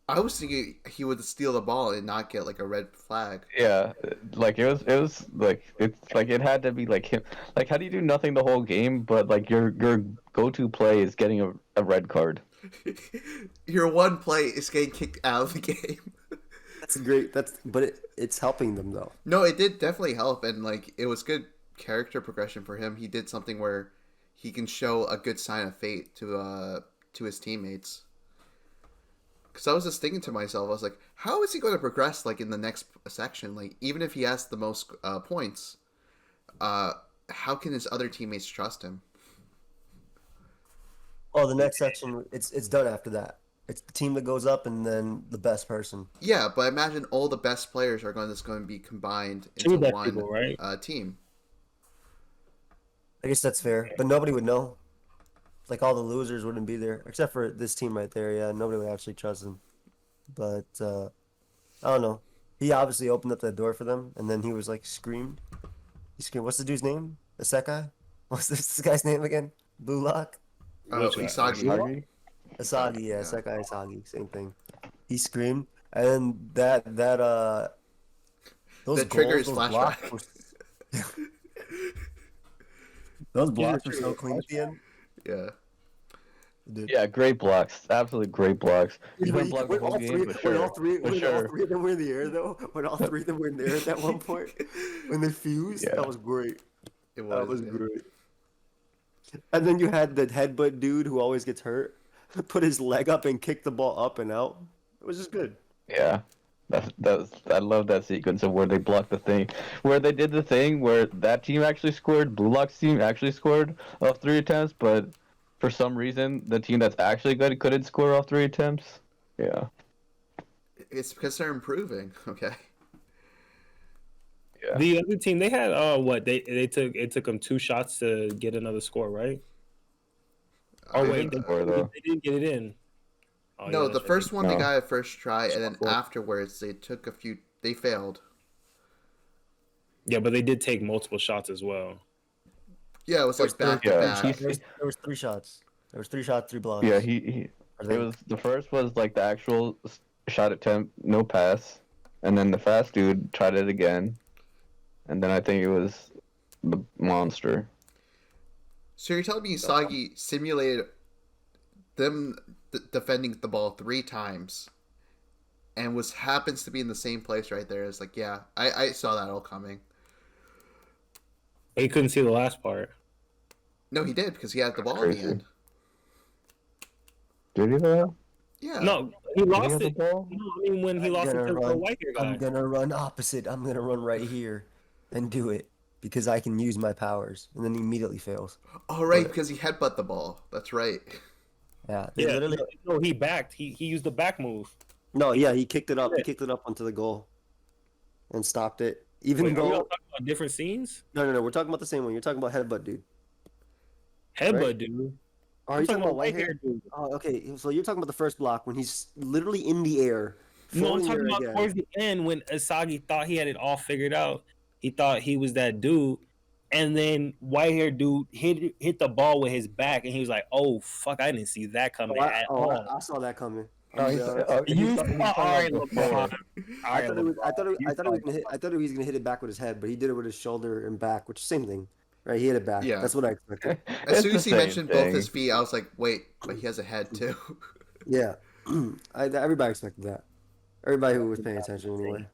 I was thinking he would steal the ball and not get like a red flag. Yeah, like it was like it's like it had to be like him. Like, how do you do nothing the whole game, but like your go-to play is getting a red card? Your one play is getting kicked out of the game. That's great. But it's helping them though. No, it did definitely help, and like it was good character progression for him. He did something where he can show a good sign of fate to his teammates. Because I was just thinking to myself, I was like, how is he going to progress like in the next section? Like even if he has the most points, how can his other teammates trust him? Oh, the next section, it's done after that. It's the team that goes up and then the best person. Yeah, but imagine all the best players are going to be combined into one team. I guess that's fair, but nobody would know. like all the losers wouldn't be there, except for this team right there. Yeah, nobody would actually trust him. But I don't know. He obviously opened up that door for them, and then he was like screamed. He screamed. What's the dude's name? Isekai? What's this guy's name again? Blue Lock? Isagi. Asagi, yeah, Sekai Asagi, same thing. He screamed, and then those That triggers those flashback. blocks were- those blocks were so clean at the end. Yeah. Dude. Yeah, great blocks. Absolutely great blocks. He's When, gonna block the whole game, but when sure. all three For when sure. all three of them were in the air though, when all three of them were in the air at that one point, when they fused, Yeah. that was great. It That was. was yeah. great. And then you had the headbutt dude who always gets hurt, put his leg up and kick the ball up and out. It was just good. Yeah. I love that sequence of where they blocked the thing, where they did the thing where that team actually scored, Blue Lock's team actually scored off 3 attempts, but for some reason the team that's actually good couldn't score off 3 attempts. Yeah. It's because they're improving. Okay. Yeah. The other team, they had it took them 2 shots to get another score, right? Oh I- wait, score, though. they didn't get it in. Oh, no, yeah, the that's right. first one they No. got at first try, and then Score. afterwards they took a few. They failed. Yeah, but they did take multiple shots as well. Yeah, it was like back to Yeah, back. There was 3 shots. There was 3 shots, 3 blocks. Yeah, I it think. was the first was like the actual shot attempt, no pass, and then the fast dude tried it again, and then I think it was the monster. So you're telling me Sagi simulated them defending the ball 3 times, and happens to be in the same place right there? It's like, yeah, I saw that all coming. But you couldn't see the last part. No, he did because he had the ball in the Crazy. end. Did he though? Yeah. No, he Did he lost have the it. ball? No, I mean when he I'm lost it gonna to the run- white hair guy. I'm gonna run opposite. I'm gonna run right here and do it because I can use my powers. And then he immediately fails. Oh, right, because he headbutt the ball. That's right. Yeah, they Yeah, literally. no, he backed. He used the back move. No, yeah, he kicked it up. He Yeah. kicked it up onto the goal and stopped it. Wait, Even are we all though talking about different scenes? no, we're talking about the same one. You're talking about headbutt dude. Headbutt, Right. dude. Are you talking about white hair? dude? Oh, okay. So you're talking about the first block when he's literally in the air. No, I'm floating talking there about again. towards the end when Asagi thought he had it all figured out. He thought he was that dude, and then white hair dude hit the ball with his back, and he was like, "Oh fuck, I didn't see that coming at all." I saw that coming. No, I'm he's, gonna be honest. he's All right, LeBron. I thought he was gonna hit. I thought he was gonna hit it back with his head, but he did it with his shoulder and back, which is same thing, right? He hit it back. Yeah. That's what I expected. As It's soon the as he same mentioned both thing. his feet, I was like, wait, but he has a head too. Yeah, everybody expected that. Everybody who was paying attention anyway.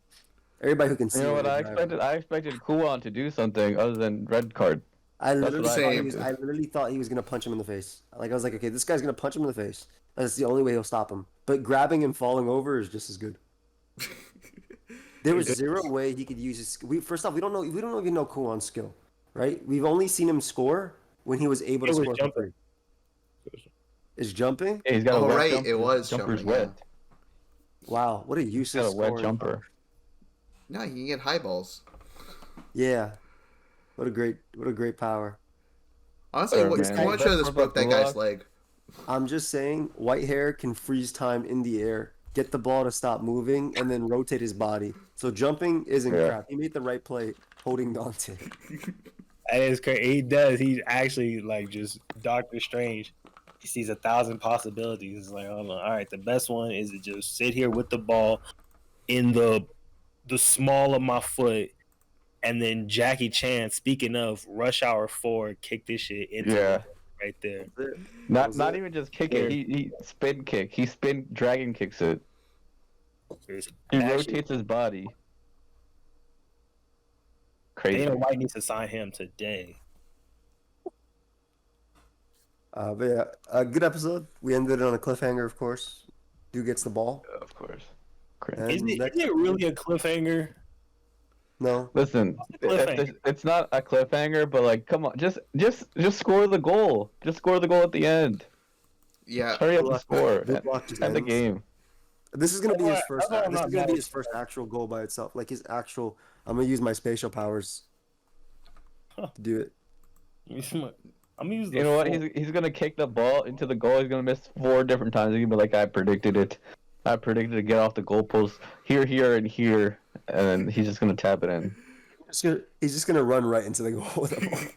Everybody who can see. You know what was I driving. expected? I expected Kuon to do something other than red card. I That's literally, what thought I he was, said. I literally thought he was gonna punch him in the face. Like I was like, okay, this guy's gonna punch him in the face. That's the only way he'll stop him. But grabbing and falling over is just as good. There was zero way he could use his. First off, we don't even know Kuon's skill, right? We've only seen him score when he was able to It was score for jumping. free. Is jumping? Yeah, he's got a Oh, wet right, jumper. it was Jumper's jumping, wet. Wow, what a He's useless got a wet scoring jumper. power. No, he can get high balls. Yeah, what a great power. Honestly, Sure, what, man. how much of this Best broke that football guy's leg? I'm just saying, white hair can freeze time in the air, get the ball to stop moving, and then rotate his body. So jumping isn't Yeah. crap. He made the right play holding Dante. That is crazy. He does. He's actually like just Doctor Strange. He sees 1,000 possibilities. He's like, hold on. All right, the best one is to just sit here with the ball in the small of my foot, and then Jackie Chan. Speaking of Rush Hour 4, kick this shit into Yeah. the right there. Not was not it. even just kick it. He spin kick. He spin dragon kicks it. It's He actually- rotates his body. Crazy. Dana White needs to sign him today. But yeah, a good episode. We ended it on a cliffhanger, of course. Dude gets the ball. Of course. Crazy. And Isn't next- it really a cliffhanger? No, Listen, cliffhanger? it's not a cliffhanger, but like, come on, just score the goal. Just score the goal at the end. Yeah, Hurry up and score. This block just End the ends. game. This is gonna be his That's first. why I'm This not is gonna mad be at his first actual goal by itself. Like his actual. I'm gonna use my spatial powers to do it. I'm gonna use the. You know what? full- He's gonna kick the ball into the goal. He's gonna miss 4 different times. He's gonna be like, I predicted it. I predicted to get off the goalpost here, here, and here, and then he's just gonna tap it in. He's just gonna run right into the goal with the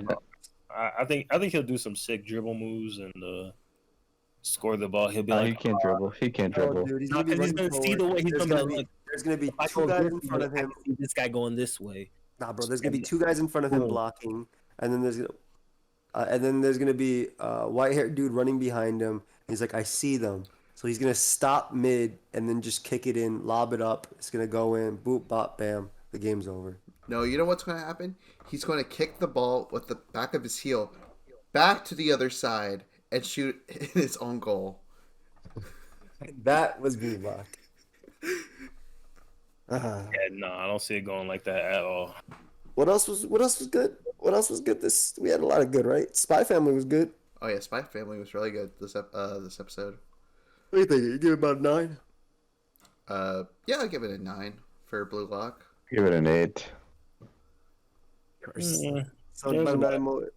ball. I think he'll do some sick dribble moves and score the ball. He'll be He like, can't dribble. He can't dribble. Dude, he's no, gonna be 'cause he's running gonna see the forward. way he's gonna be like, There's gonna be if I two go guys this in front way, of I him. can see this guy going this way. Nah, bro. There's gonna be 2 guys in front of him blocking, and then there's gonna be a white-haired dude running behind him. He's like, I see them. So he's gonna stop mid and then just kick it in, lob it up. It's gonna go in, boop, bop, bam. The game's over. No, you know what's going to happen? He's going to kick the ball with the back of his heel back to the other side and shoot in his own goal. That was me, Bach. Yeah, no, I don't see it going like that at all. What else was good? What else was good? We had a lot of good, right? Spy Family was good. Oh yeah, Spy Family was really good this episode. What do you think? You give it about a 9? Yeah, I'll give it a 9 for Blue Lock. Give it an 8. So Yeah, about a it's 9 more.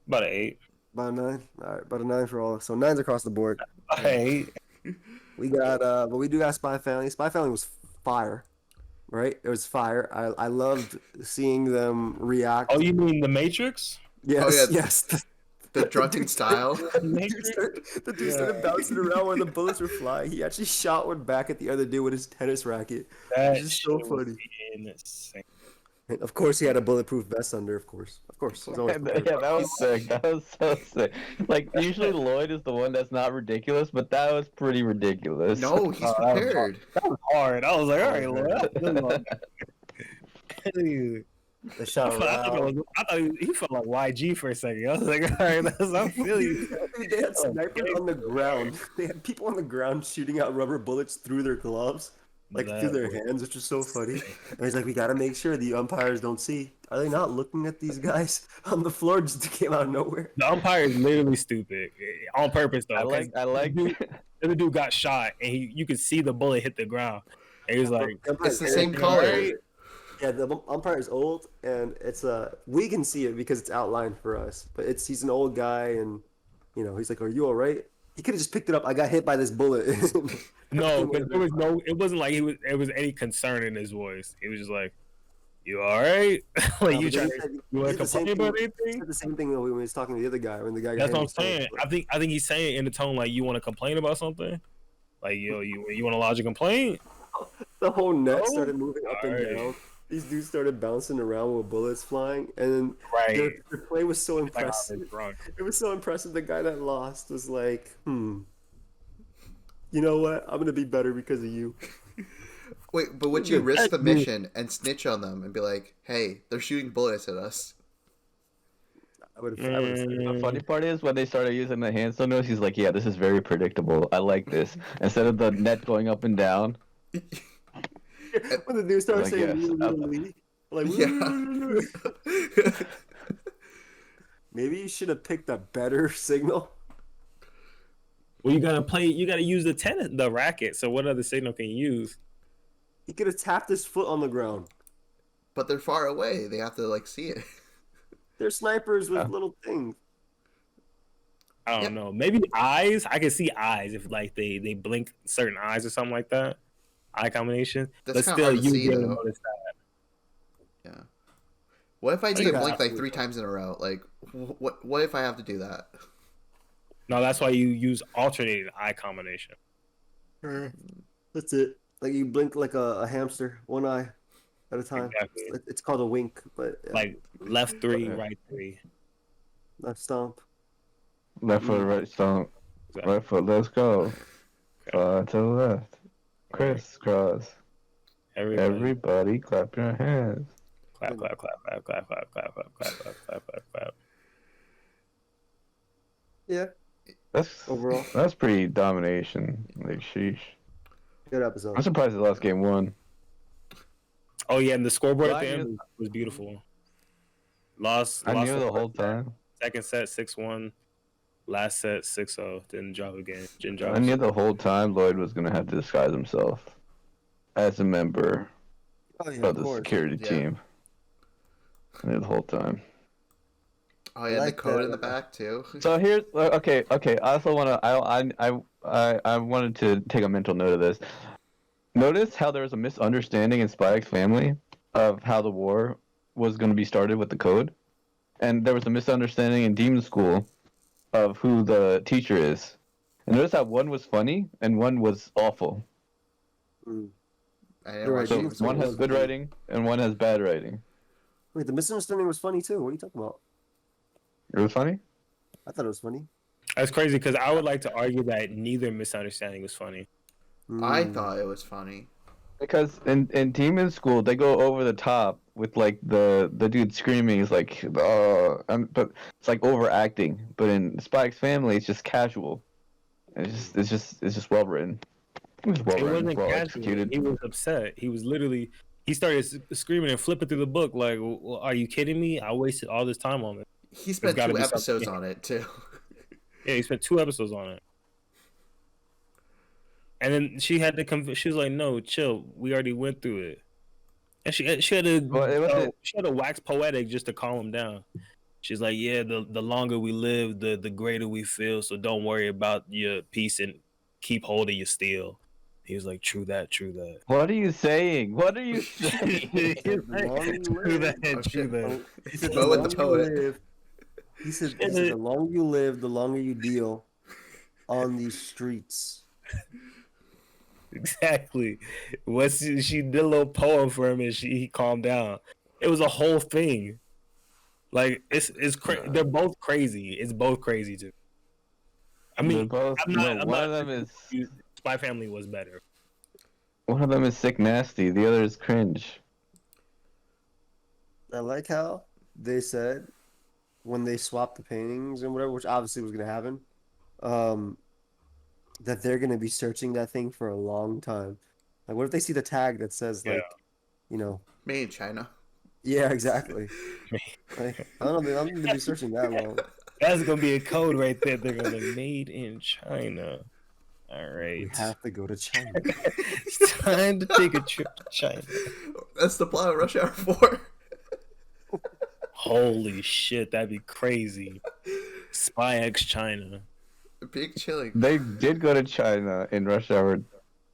About an 8. About a 9. All right, about a 9 for all. So 9s across the board. Hey, We got but we do got Spy Family. Spy Family was fire, right? It was fire. I loved seeing them react. oh, you mean the Matrix? Yes, Oh, yeah. yes. The drunken style. The dude started bouncing around where the bullets were flying. He actually shot one back at the other dude with his tennis racket. That It's just so shit was funny. insane. And of course, he had a bulletproof vest under. Of course. He's always prepared. Yeah, that was sick. That was so sick. Like, usually Lloyd is the one that's not ridiculous, but that was pretty ridiculous. No, he's prepared. That was hard. I was like, all right, Lord, that's a good one. The shot around. I thought he felt like YG for a second. I was like, all right, I feel you. They had snipers on the ground. They had people on the ground shooting out rubber bullets through their gloves, like through their hands, which is so funny. And he's like, we got to make sure the umpires don't see. Are they not looking at these guys on the floor? Just came out of nowhere. The umpire is literally stupid on purpose though. I like. The other dude got shot and you could see the bullet hit the ground. And he was like, It's the same color. Yeah, the umpire is old, and it's we can see it because it's outlined for us. But he's an old guy, and he's like, "Are you all right?" He could have just picked it up. I got hit by this bullet. no, but there was no. It wasn't like it was any concern in his voice. He was just like, "You all right?" Like you want to complain about anything? He said the same thing when he was talking to the other guy. When the guy got That's hit what I'm saying. I think he's saying in the tone like, "You want to complain about something? Like you want to lodge a complaint?" The whole net Oh, started moving up and alright. down. These dudes started bouncing around with bullets flying, and then their play was so Like, impressive. drunk. It was so impressive. The guy that lost was like, you know what? I'm gonna be better because of you. Wait, but would you risk the mission and snitch on them and be like, hey, they're shooting bullets at us? I would have. The funny part is when they started using the hand signals, he's like, "Yeah, this is very predictable. I like this." Instead of the net going up and down. When the dude started Like, saying, yes. like, Yeah. maybe you should have picked a better signal. Well, you gotta use the racket. So what other signal can you use? He could have tapped his foot on the ground. But they're far away. They have to see it. They're snipers with little things. I don't know. Maybe eyes. I can see eyes if like they blink certain eyes or something like that. Eye combination. That's But kinda still, hard to you see, get to though. notice that. Yeah. What if I need to got blink like absolutely 3 times in a row? Like, what if I have to do that? No, that's why you use alternating eye combination. That's it. Like you blink like a hamster, one eye at a time. Exactly. It's called a wink, but Like left 3, right 3. not stomp. Left foot, right stomp. Exactly. Right foot, let's go. To the left. Crisscross. Everybody clap your hands. Clap, clap, clap, clap, clap, clap, clap, clap, clap, clap, clap, clap, clap. Yeah, That's overall, that's pretty domination. Like, sheesh. good episode. I'm surprised the last game won. Oh yeah, and the scoreboard at Well, the I end knew- was beautiful. Lost I knew the the first whole set. time. Second set 6-1. Last set 6-0. Didn't drop again. Didn't drop. I knew the whole time Lloyd was gonna have to disguise himself as a member Oh yeah, of the security Yeah. team. I knew the whole time. Oh yeah, like the code that. in the back too. So here's okay. I also want to. I wanted to take a mental note of this. Notice how there was a misunderstanding in Spy X Family of how the war was going to be started with the code, and there was a misunderstanding in Demon School of who the teacher is. And notice that one was funny and one was awful. Mm. I didn't You're watch right, So Demon Demon School. one has good writing and one has bad writing. Wait, the misunderstanding was funny too. What are you talking about? It was funny. I thought it was funny. That's crazy because I would like to argue that neither misunderstanding was funny. I Mm. thought it was funny. Because in Demon School they go over the top with like the dude screaming is like but it's like overacting. But in Spy X Family it's just casual. It's just well written. It was well It written, wasn't well casual. executed. He was upset. He was literally. He started screaming and flipping through the book like, well, "Are you kidding me? I wasted all this time on it." He spent gotta 2 be episodes something. on it too. Yeah, he spent 2 episodes on it. And then she had to she was like, "No, chill. We already went through it." And she had to Well, it wasn't- she had to wax poetic just to calm him down. She's like, "Yeah, the longer we live, the greater we feel. So don't worry about your peace and keep holding your steel." He was like, "True that, true that." What are you saying? What are you saying? He's like, long you true live. that, Oh, true shit. that. He said, Go with the poet. He said, the longer you live, the longer you deal on these streets. Exactly. She did a little poem for him and he calmed down. It was a whole thing. Like it's they're both crazy. It's both crazy too. I mean, They're both, one of them is Spy Family was better. sick nasty. The other is cringe. I like how they said when they swapped the paintings and whatever, which obviously was going to happen, that they're going to be searching that thing for a long time. Like, what if they see the tag that says, like, you know, Made in China. yeah, exactly. Like, I don't know, they don't need to be searching that long. That's gonna be a code right there. They're gonna be made in China. All right. We have to go to China. It's time to take a trip to China. That's the plot of Rush Hour 4. Holy shit, that'd be crazy. Spy X China. Big chilling. They did go to China in Rush Hour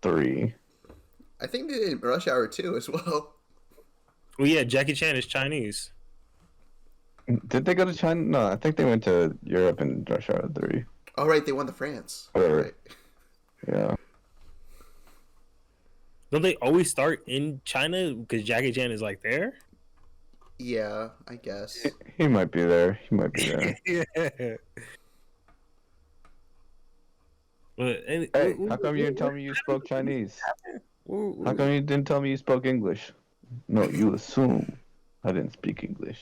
3. I think they did Rush Hour 2 as well. Well, yeah, Jackie Chan is Chinese. Did they go to China? No, I think they went to Europe in Rush Hour 3. Oh, right, they won the France. Whatever. Right. Yeah. Don't they always start in China because Jackie Chan is like there? Yeah, I guess. He might be there. He might be there. Yeah. But Hey, how come you didn't tell me you spoke Chinese? How come you didn't tell me you spoke English? No, you assume I didn't speak English.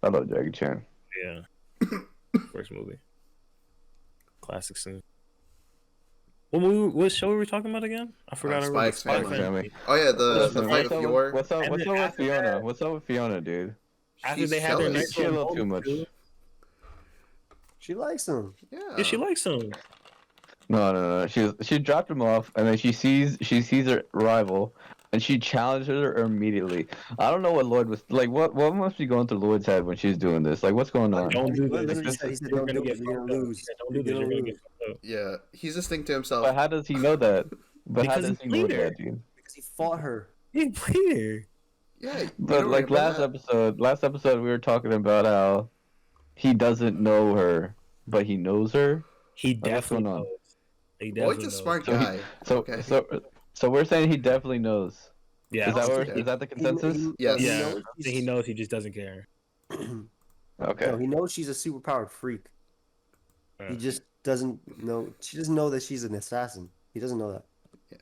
I love Jackie Chan. Yeah. First movie. Classic scene. What show were we talking about again? I forgot. Spy X Spy Family. Family. Oh yeah, the Listen, fight with Yor. What's up And with then after Fiona? that- What's up with Fiona, dude? After She's they had their jealous. next She a little one, too much. She likes him. Yeah. Yeah, she likes him. No. She dropped him off, and then she sees her rival, and she challenges her immediately. I don't know what Lloyd was like. What must be going through Lloyd's head when she's doing this? Like, what's going on? Don't do Lloyd this. literally said, he said, You're don't gonna do get it, you're fucked gonna up. lose. He said, don't do this. You're gonna get fucked up. Yeah. He's just thinking to himself. But how does he know that? But how Because does he he know played her. that, dude? Because he fought her. He played her. Yeah. you But don't like remember that? last episode we were talking about how he doesn't know her, but he knows her. He what's definitely going on? knows. He definitely Lloyd's a knows. smart So he- guy. So Okay. so we're saying he definitely knows. Yeah. Is that Okay. is that the consensus? Yes. He Yeah. knows I think he knows. He just doesn't care. Okay. No, he knows she's a superpowered freak. He just doesn't know. She doesn't know that she's an assassin. He doesn't know that. Yeah.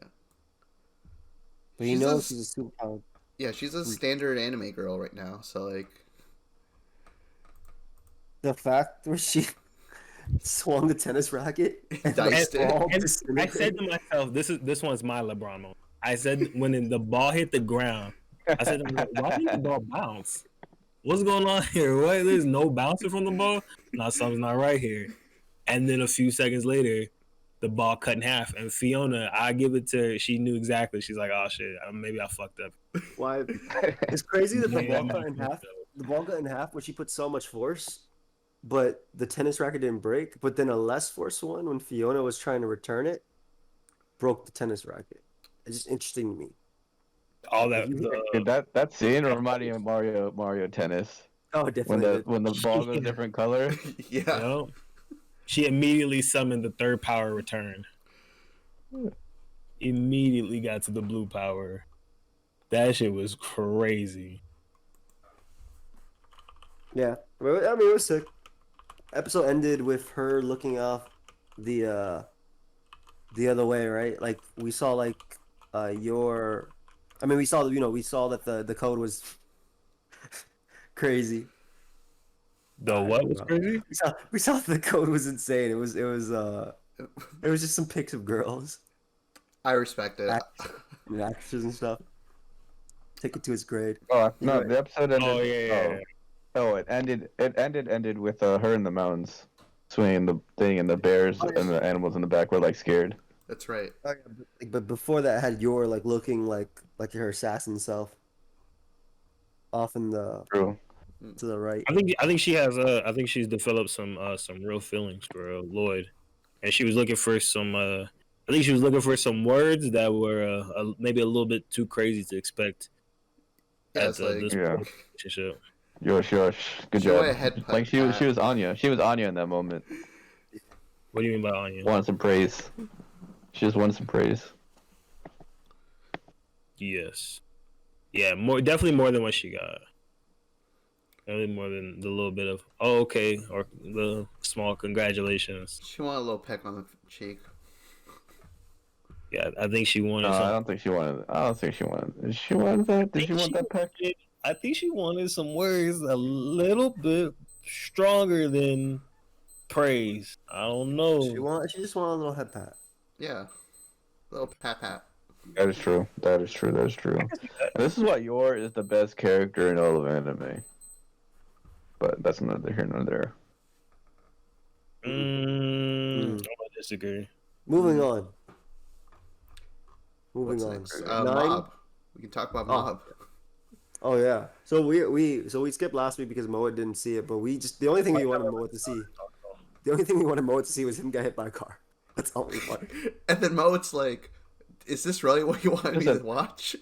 But he She's knows a- she's a superpowered. Yeah, she's a standard anime girl right now. So like, The fact where she swung the tennis racket and Diced it. all And I disintegrated. said to myself, this one's my LeBron moment. I said when the ball hit the ground, I said, why didn't the ball bounce? What's going on here? What? There's no bouncing from the ball? No, something's not right here. And then a few seconds later, the ball cut in half. And Fiona, I give it to her. She knew exactly. She's like, oh shit, maybe I fucked up. Why? It's crazy that the Yeah, ball cut in half. the ball got in half when she put so much force, but the tennis racket didn't break. But then a less force one when Fiona was trying to return it broke the tennis racket. It's just interesting to me. All that. Dude, that scene reminded me of Mario Tennis. Oh, definitely. When the ball goes different color. Yeah. You know? She immediately summoned the third power return. Immediately got to the blue power. That shit was crazy. Yeah, I mean it was sick. Episode ended with her looking off the other way, right? Like we saw we saw that the code was crazy. The what was crazy? We saw the code was insane. It was just some pics of girls, I respect it. and actresses and stuff. Take it to its grade. Oh no, the episode ended. Oh yeah. Oh, it ended with her in the mountains, swinging the thing, and the bears and the animals in the back were like scared. That's right. But before that, had Yor like looking like her assassin self, off in the True. to the right. I think she has I think she's developed some real feelings for Lloyd, and she was looking for some I think she was looking for some words that were maybe a little bit too crazy to expect Yeah, at it's like, this relationship. Yosh, good She job. went ahead, Like she was Anya. She was Anya in that moment. What do you mean by Anya? Wanted some praise. She just wanted some praise. Yes. Yeah, definitely more than what she got. Definitely more than the little bit of okay or the small congratulations. she wanted a little peck on the cheek. Yeah, I think she wanted. No, some... I don't think she wanted. Did she want that? Did she want that peck? I think she wanted some words a little bit stronger than praise. I don't know. She just wanted a little head pat. Yeah. Little pat. That is true. And this is why Yor is the best character in all of anime. But that's neither here nor there. I disagree. Moving on. What's next? 9. Mob. We can talk about Mob. Oh yeah. So we skipped last week because Moa didn't see it, but the only thing we wanted Moa to see. The only thing we wanted Moa to see was him get hit by a car. That's all we wanted. And then Mo's like, "Is this really what you wanted me to watch?"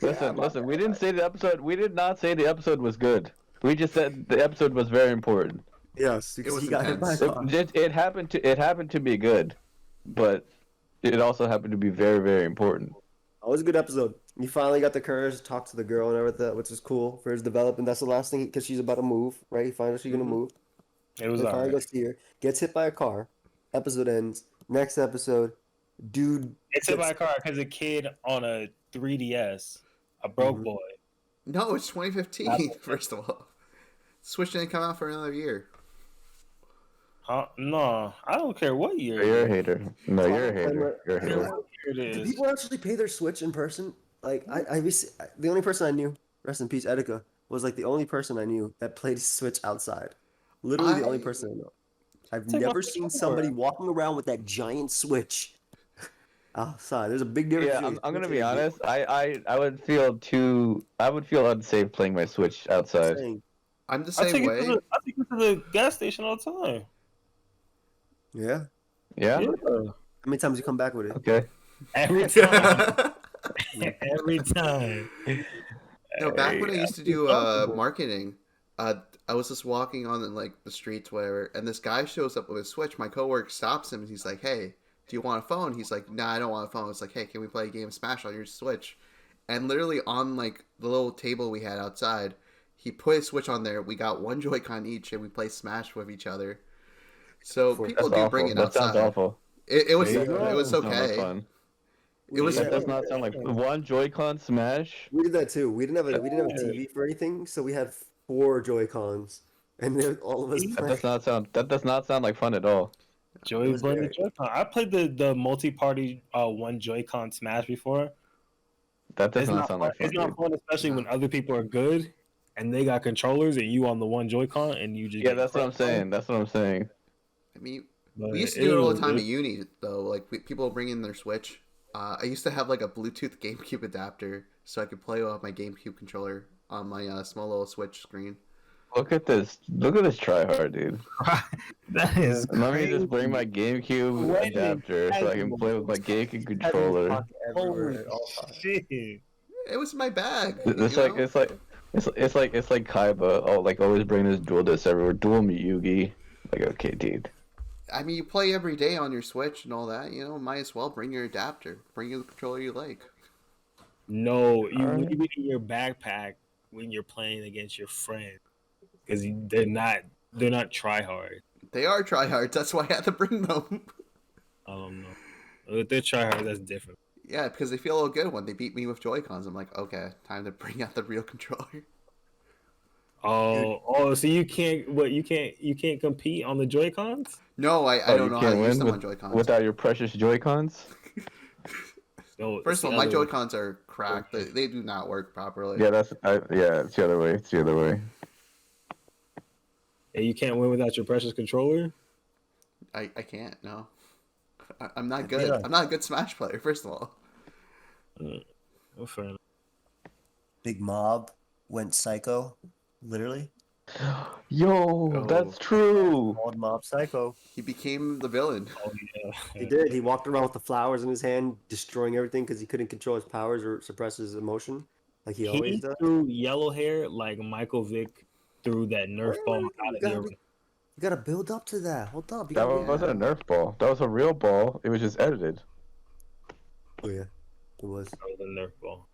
Listen. We didn't say the episode. We did not say the episode was good. We just said the episode was very important. Yes, because he got hit by a car. It happened to be good, but it also happened to be very, very important. It was a good episode. He finally got the courage to talk to the girl and everything, which is cool for his development. That's the last thing because she's about to move, right? He finds out she's gonna move. It was finally goes to her, gets hit by a car. Episode ends. Next episode, dude gets hit by a car because a kid on a 3DS, a broke boy. No, it's 2015. First of all, Switch didn't come out for another year. No, I don't care what year. You're a hater. No, you're a hater. You're a hater. Do people actually pay their Switch in person? Like the only person I knew, rest in peace, Etika, was like the only person I knew that played Switch outside. Literally the only person I know. I've never seen somebody walking around with that giant Switch outside. There's a big difference. Yeah, I'm gonna be honest. I would feel unsafe playing my Switch outside. I'm the same way. I take it to the gas station all the time. Yeah. Yeah? How many times you come back with it? Okay. Every time. Every time. No, back when I used to do marketing, I was just walking on like the streets, whatever, and this guy shows up with a Switch. My coworker stops him and he's like, "Hey, do you want a phone?" He's like, "Nah, I don't want a phone." It's like, "Hey, can we play a game of Smash on your Switch?" And literally on like the little table we had outside, he put his Switch on there. We got one Joy-Con each, and we play Smash with each other. So people do bring it outside. That sounds awful. It was okay. That does not sound like one Joy-Con Smash. We did that too. We didn't have a TV for anything, so we had 4 Joy-Cons, and all of us. That does not sound like fun at all. Joy-Con. I played the multi-party one Joy-Con Smash before. That does not sound like fun. It's not fun, especially when other people are good and they got controllers and you on the one Joy-Con and you just. Yeah, that's what I'm saying. I mean, we used to do it all the time at uni, though. Like, people bring in their Switch. I used to have, like, a Bluetooth GameCube adapter so I could play off my GameCube controller on my small little Switch screen. Look at this. Look at this tryhard, dude. That is Let me crazy. just bring my GameCube What is adapter so I can play with my GameCube controller. Holy Everywhere, all time. shit. It was my bag. It's you like know? it's like Kaiba. Oh, like always bring this dual disc everywhere. Dual me Yugi. Like, okay, dude. I mean, you play every day on your Switch and all that. You know, might as well bring your adapter. Bring your controller you like. No, you Alright. leave it in your backpack when you're playing against your friends because they're not try hard. They are tryhards. That's why I had to bring them. I don't know. If they're try hard, that's different. Yeah, because they feel all good when they beat me with Joy-Cons. I'm like, okay, time to bring out the real controller. Oh, so you can't compete on the Joy-Cons? No, I don't know how to use them on with, Joy-Cons. without your precious Joy-Cons. No, First of all, it's my the other way. Joy-Cons are cracked. They do not work properly. Yeah, it's the other way. It's the other way. Yeah, you can't win without your precious controller. I can't, no. I'm not good. Yeah. I'm not a good Smash player, first of all. Oh, fair enough. Big Mob went psycho, literally. Yo, that's true. Called Mob Psycho. He became the villain. Oh yeah. He did. He walked around with the flowers in his hand, destroying everything because he couldn't control his powers or suppress his emotion, like he always He does. threw yellow hair like Michael Vick threw that Nerf ball out of the arena. You gotta build up to that. Hold up. You That gotta wasn't a Nerf ball. That was a real ball. It was just edited. Oh yeah, it was That was a Nerf ball.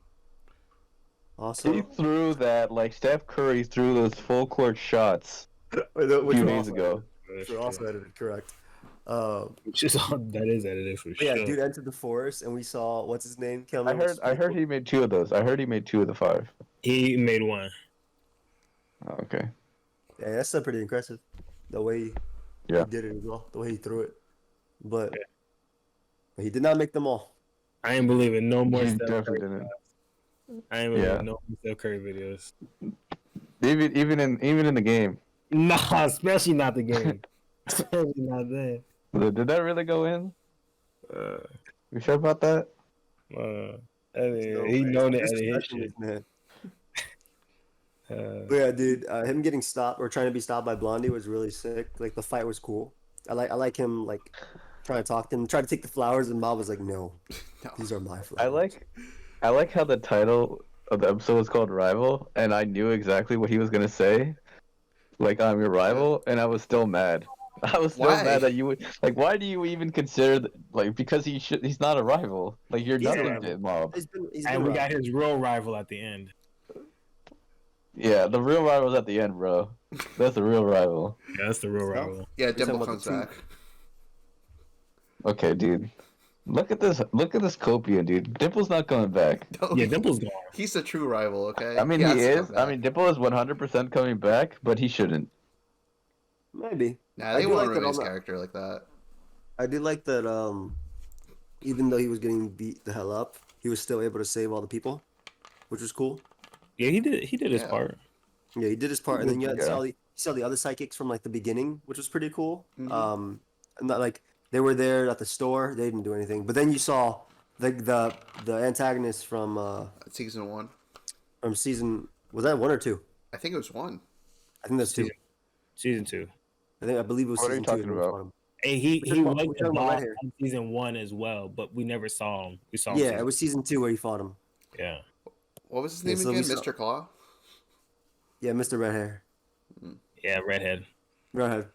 He awesome. threw that like Steph Curry threw those full court shots a few days ago. That's We're also edited, correct. Which is that is edited for But sure. yeah, dude entered the forest, and we saw what's his name. Kill I him. heard he made 2 of those. I heard he made 2 of the 5. He made one. Oh, okay. Yeah, that's still pretty impressive. The way he Yeah. did it as well, the way he threw it. But he did not make them all. I ain't believing no more He Steph definitely Curry. didn't. I ain't believing Yeah. no more Steph Curry videos. Even in the game. Nah, especially not the game. Especially not that. Did that really go in? Uh, You sure about that? he known to edit his Disrespecting shit. this man. Uh, But yeah, dude, him getting stopped or trying to be stopped by Blondie was really sick. Like the fight was cool. I like him like trying to talk to him, trying to take the flowers, and Mob was like, "No, No. these are my flowers." I like how the title of the episode was called Rival, and I knew exactly what he was gonna say. Like, I'm your rival, and I was still mad. I was still Why? mad that you would like. Why do you even consider like because he's not a rival? Like you're He's a nothing rival. to Mob. He's been and we around. got his real rival at the end. Yeah, the real rival's at the end, bro. That's the real rival. Yeah, that's the real rival. Yeah, talking Dimple about comes the team. back. Okay, dude. Look at this Copian, dude. Dimple's not coming back. No, Yeah, Dimple's gone. He's the true rival, okay? I mean, has he to is. come I back. mean, Dimple is 100% coming back, but he shouldn't. Maybe. Nah, I they do won't like ruin that his all the- character like that. I did like that. Even though he was getting beat the hell up, he was still able to save all the people, which was cool. Yeah, he did his Yeah. part. Yeah, he did his part, and then you Yeah. saw the other psychics from like the beginning, which was pretty cool. Mhm. And not like they were there at the store, they didn't do anything. But then you saw the antagonist from Season 1. season, was that 1 or 2? I think it was 1. I think that's 2. Season 2. I believe it was What are you season 2. talking when we about? fought him. And he talking about- was we're talking about involved right here. in season 1 as well, but we never saw him. We saw him. Yeah, season- it was season 2 where he fought him. Yeah. What was his Yeah, name so we again? saw- Mr. Claw? Yeah, Mr. Red Hair. Yeah, redhead. Redhead.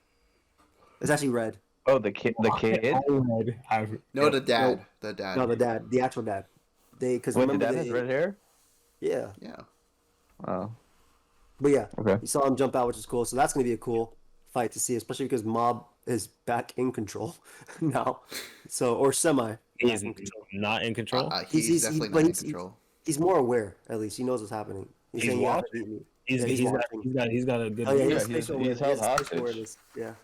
It's actually red. Oh, the kid. No, the dad. The dad. No, the dad, the actual dad. Because Wait, the remember dad has red hair? Yeah, Yeah. Oh, but yeah, okay. you saw him jump out, which is cool. So that's gonna be a cool fight to see, especially because Mob is back in control now. So or semi. He's back in control. not in control. He's definitely but not in control. He's more aware. At least he knows what's happening. He's saying, "You have to watching. beat me." He's yeah, he's got a good. Oh yeah, he Yeah, has he's- spatial he's awareness. held He has spatial hostage. awareness. Yeah,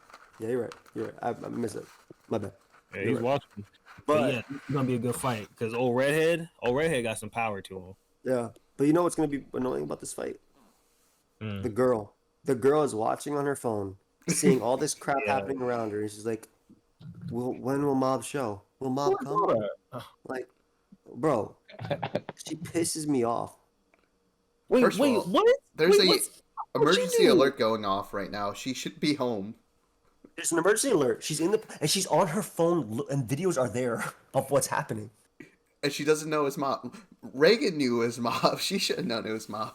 you're right. You're right. I missed it. My bad. Yeah, he's You're right. watching. But yeah, it's gonna be a good fight because old redhead got some power to him. Yeah, but you know what's gonna be annoying about this fight? Mm. The girl. The girl is watching on her phone, seeing all this crap Yeah. happening around her, and she's like, when will Mob show? Will Mob come? Like, bro, she pisses me off. Wait, First of all, what? There's Wait, a what's- emergency alert going off right now. She should be home. There's an emergency alert. She's and she's on her phone, and videos are there of what's happening. And she doesn't know his mom. Reagan knew his mom. She should have known it was mom.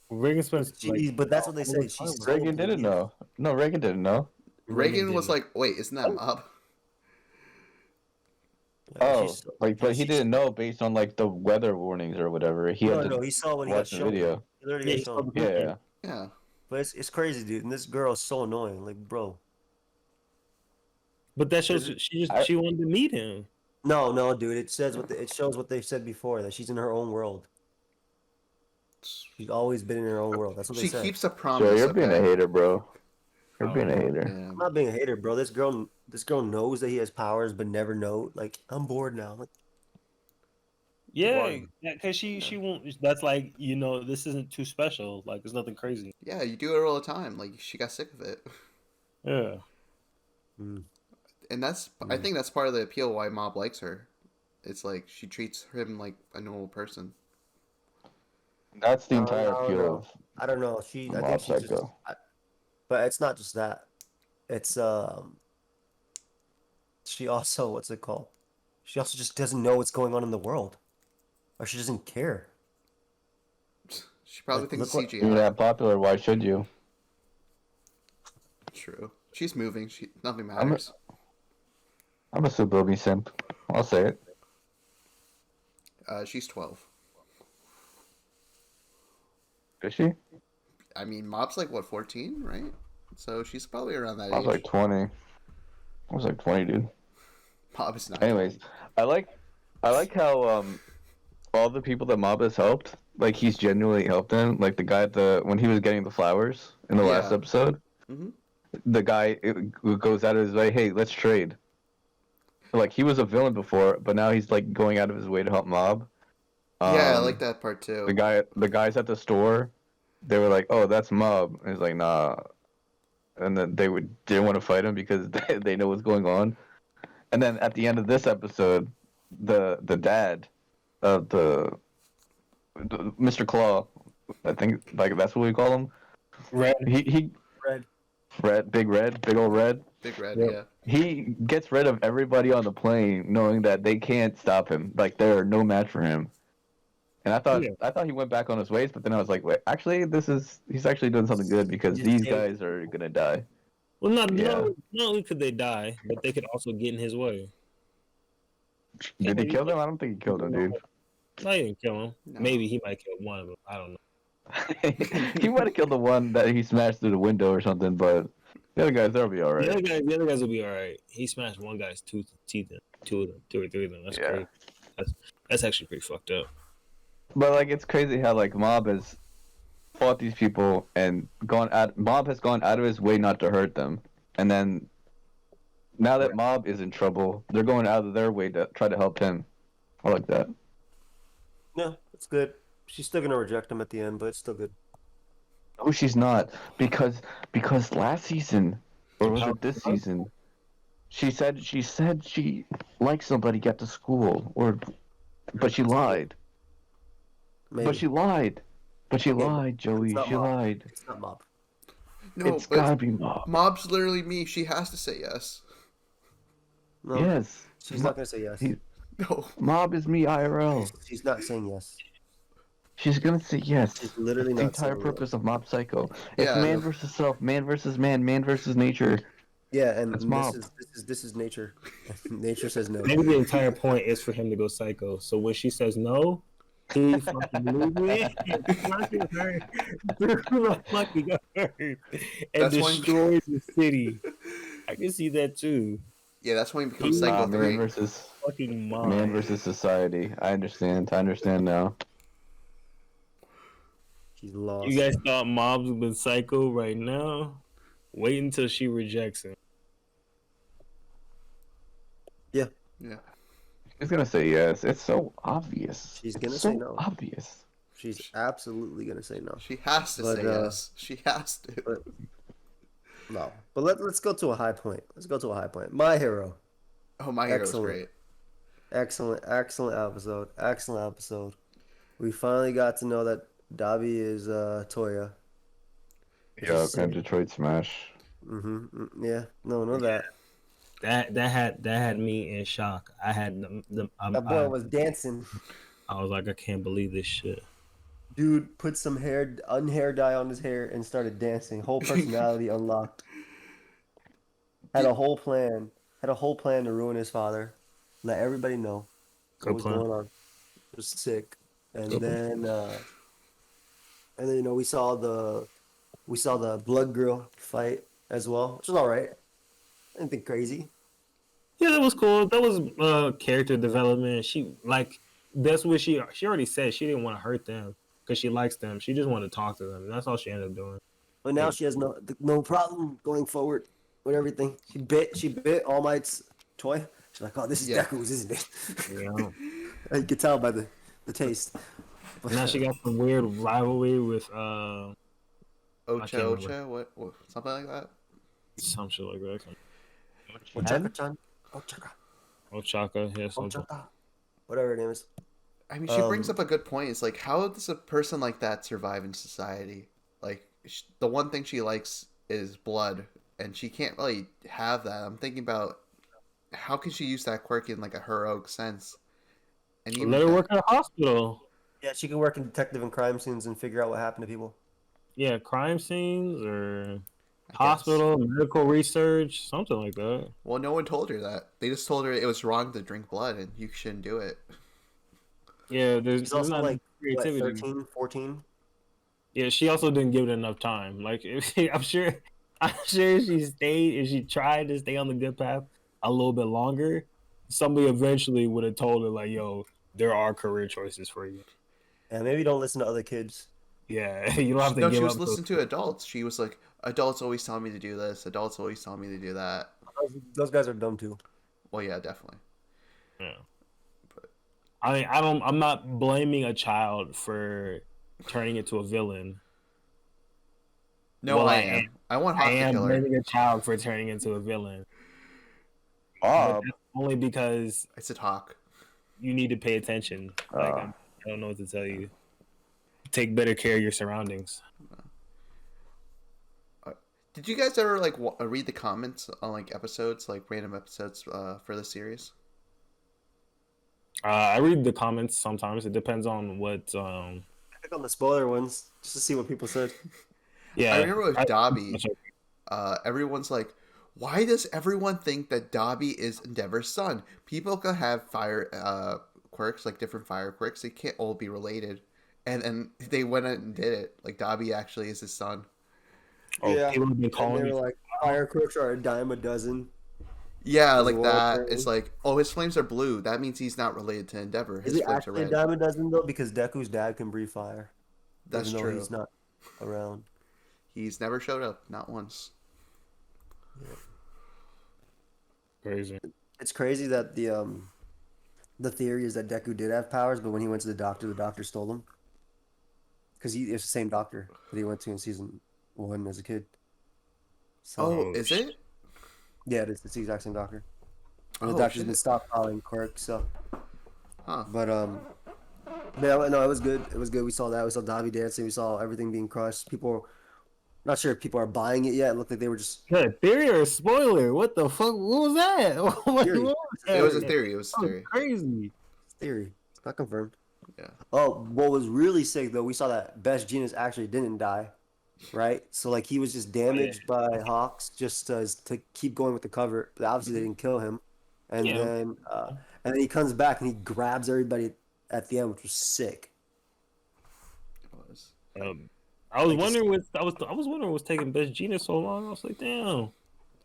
Reagan spends. But that's what they say. Reagan didn't know. No, Reagan didn't know. Reagan was like, "Wait, isn't that mom?" Oh, but he didn't know based on like the weather warnings or whatever. He had to he saw when he got watch the shown. video. He literally got shown. Yeah. Yeah. But it's crazy, dude. And this girl is so annoying. Like, bro. But that shows she wanted to meet him. No, dude. It shows what they said before, that she's in her own world. She's always been in her own world. That's what they said. She keeps a promise. Joe, you're being a hater, bro. You're being a hater. Yeah. I'm not being a hater, bro. This girl knows that he has powers, but never know. Like, I'm bored now. Like, Yeah, because she won't. That's like, this isn't too special. Like, there's nothing crazy. Yeah, you do it all the time. Like, she got sick of it. Yeah. And I think that's part of the appeal why Mob likes her. It's like she treats him like a normal person. That's the entire appeal of I don't know. I Mob think she's just, Psycho. but it's not just that. It's she also, what's it called? She also just doesn't know what's going on in the world, or she doesn't care. She probably thinks look CGI. You're that popular, why should you? True. She's moving. Nothing matters. I'm a Subobi simp. I'll say it. She's 12. Is she? I mean, Mob's like, what, 14, right? So she's probably around that I was age. like 20. I was like 20, dude. Mob is not. Anyways, I like how all the people that Mob has helped, like he's genuinely helped them. Like the guy when he was getting the flowers in the last episode, the guy who goes out of his way, hey, let's trade. Like he was a villain before, but now he's like going out of his way to help Mob. Yeah, I like that part too. The guys at the store, they were like, "Oh, that's Mob." And he's like, "Nah," and then didn't want to fight him because they know what's going on. And then at the end of this episode, the dad of the Mr. Claw, I think like that's what we call him. Red. Big old red. Big Red, Yep. yeah. He gets rid of everybody on the plane, knowing that they can't stop him. Like they're no match for him. And I thought he went back on his ways, but then I was like, wait, actually, he's actually doing something good because these guys are gonna die. Well, not only could they die, but they could also get in his way. Did he kill them? I don't think he killed them, dude. No, he didn't kill him. No. Maybe he might kill one of them. I don't know. He might have killed the one that he smashed through the window or something, but the other guys, they'll be all right. The other guys will be all right. He smashed one guy's teeth in. Two or three of them. That's crazy. That's actually pretty fucked up. But like, it's crazy how like Mob has fought these people and Mob has gone out of his way not to hurt them, and then now that Mob is in trouble, they're going out of their way to try to help him. I like that. Yeah, it's good. She's still gonna reject him at the end, but it's still good. No, she's not, because last season, or was it this season? She said she liked somebody at the school, but she lied. Maybe. But she lied, Joey. She lied. It's not Mob. No, It's but gotta be Mob. Mob's literally me. She has to say yes. No, Yes. she's not gonna say yes. No. Mob is me IRL. She's not saying yes. She's gonna say yes. She's literally The not entire saying purpose of Mob Psycho. It's Yeah, man versus self, man versus man, man versus nature. Yeah, and That's Mob. this is nature. Nature says no. Maybe the entire point is for him to go psycho. So when she says no, he fucking loses fucking hurt and That's why- destroys the city. I can see that too. Yeah, that's when he becomes Psycho 3. Man versus Fucking mom. man versus society. I understand now. She's lost. You guys thought Mob's been psycho right now? Wait until she rejects him. Yeah. She's gonna say yes. It's so obvious. She's gonna It's say so no. obvious. She's absolutely gonna say no. She has to But, say yes. She has to. but- No. But let's go to a high point. Let's go to a high point. My hero. Oh, my hero's Excellent. great. Excellent episode. Excellent episode. We finally got to know that Dabi is Toya. Yeah, and Detroit Smash. Yeah. No, know that. That had me in shock. I had That boy was dancing. I was like, I can't believe this shit. Dude put some unhair dye on his hair and started dancing. Whole personality unlocked. Had a whole plan. Had a whole plan to ruin his father. Let everybody know what was going on. It was sick. And then you know we saw the Blood Girl fight as well, which was all right. Anything crazy. Yeah, that was cool. That was character development. That's what she already said. She didn't want to hurt them because she likes them. She just wanted to talk to them. And that's all she ended up doing. But now she has no problem going forward with everything. She bit All Might's toy. She's like, oh, this is Deku's, isn't it? Yeah. You can tell by the taste. But now she got some weird rivalry with Ocha, what, something like that? some shit like that. Ochaka-chan. Ochaka, yeah, something. Ochaka. Whatever her name is. I mean, she brings up a good point. It's like, how does a person like that survive in society? Like, the one thing she likes is blood, and she can't really have that. I'm thinking about how can she use that quirk in like a heroic sense? And even Let her work at a hospital. Yeah, she can work in detective and crime scenes and figure out what happened to people. Yeah, crime scenes or hospital, medical research, something like that. Well, no one told her that. They just told her it was wrong to drink blood and you shouldn't do it. Yeah, there's also not like creativity. 13, 14? Yeah, she also didn't give it enough time. Like, I'm sure if she tried to stay on the good path a little bit longer, somebody eventually would have told her like, "Yo, there are career choices for you." Yeah, maybe don't listen to other kids. Yeah, you don't have to. No, give she was up listening to adults. She was like, adults always tell me to do this. Adults always tell me to do that. Those guys are dumb too. Well, yeah, definitely. Yeah. I mean, I'm not blaming a child for turning into a villain. No, Well, I am. I want Hawk I to am kill her. blaming a child for turning into a villain. Oh, Only because I said Hawk. you need to pay attention. Like, I don't know what to tell you. Take better care of your surroundings. Did you guys ever like read the comments on like episodes, like random episodes for the series? I read the comments sometimes. It depends on what. I click on the spoiler ones just to see what people said. Yeah, I remember with Dobby, everyone's like, why does everyone think that Dobby is Endeavor's son? People can have fire quirks, like different fire quirks. They can't all be related. And they went out and did it. Like, Dobby actually is his son. Oh, Yeah, people have been and calling they me. were like, fire quirks are a dime a dozen. Yeah, There's like a that. wall It's like, oh, his flames are blue. That means he's not related to Endeavor. Is His it flames are actually a red. dime a dozen though? Because Deku's dad can breathe fire. That's even though true. He's not around. He's never showed up, not once. Crazy. It's crazy that the theory is that Deku did have powers, but when he went to the doctor stole them. Because it's the same doctor that he went to in season 1 as a kid. So, Oh, is it? yeah, it's the exact same doctor. And the Oh, doctor's shit. been stockpiling quirks, so. Huh. But yeah, no, it was good. It was good. We saw that. We saw Dobby dancing. We saw everything being crushed. People, not sure if people are buying it yet. It looked like they were just. Yeah, theory or spoiler? What the fuck? What was that? What Theory. was that? It was a theory. It was a That was theory. crazy. Theory. It's not confirmed. Yeah. Oh, what was really sick though, we saw that Best Genius actually didn't die, right? So like he was just damaged by Hawks just to keep going with the cover. But obviously they didn't kill him, and Yeah. then he comes back and he grabs everybody at the end, which was sick. It was. I was wondering what's taking Best Genius so long. I was like, damn.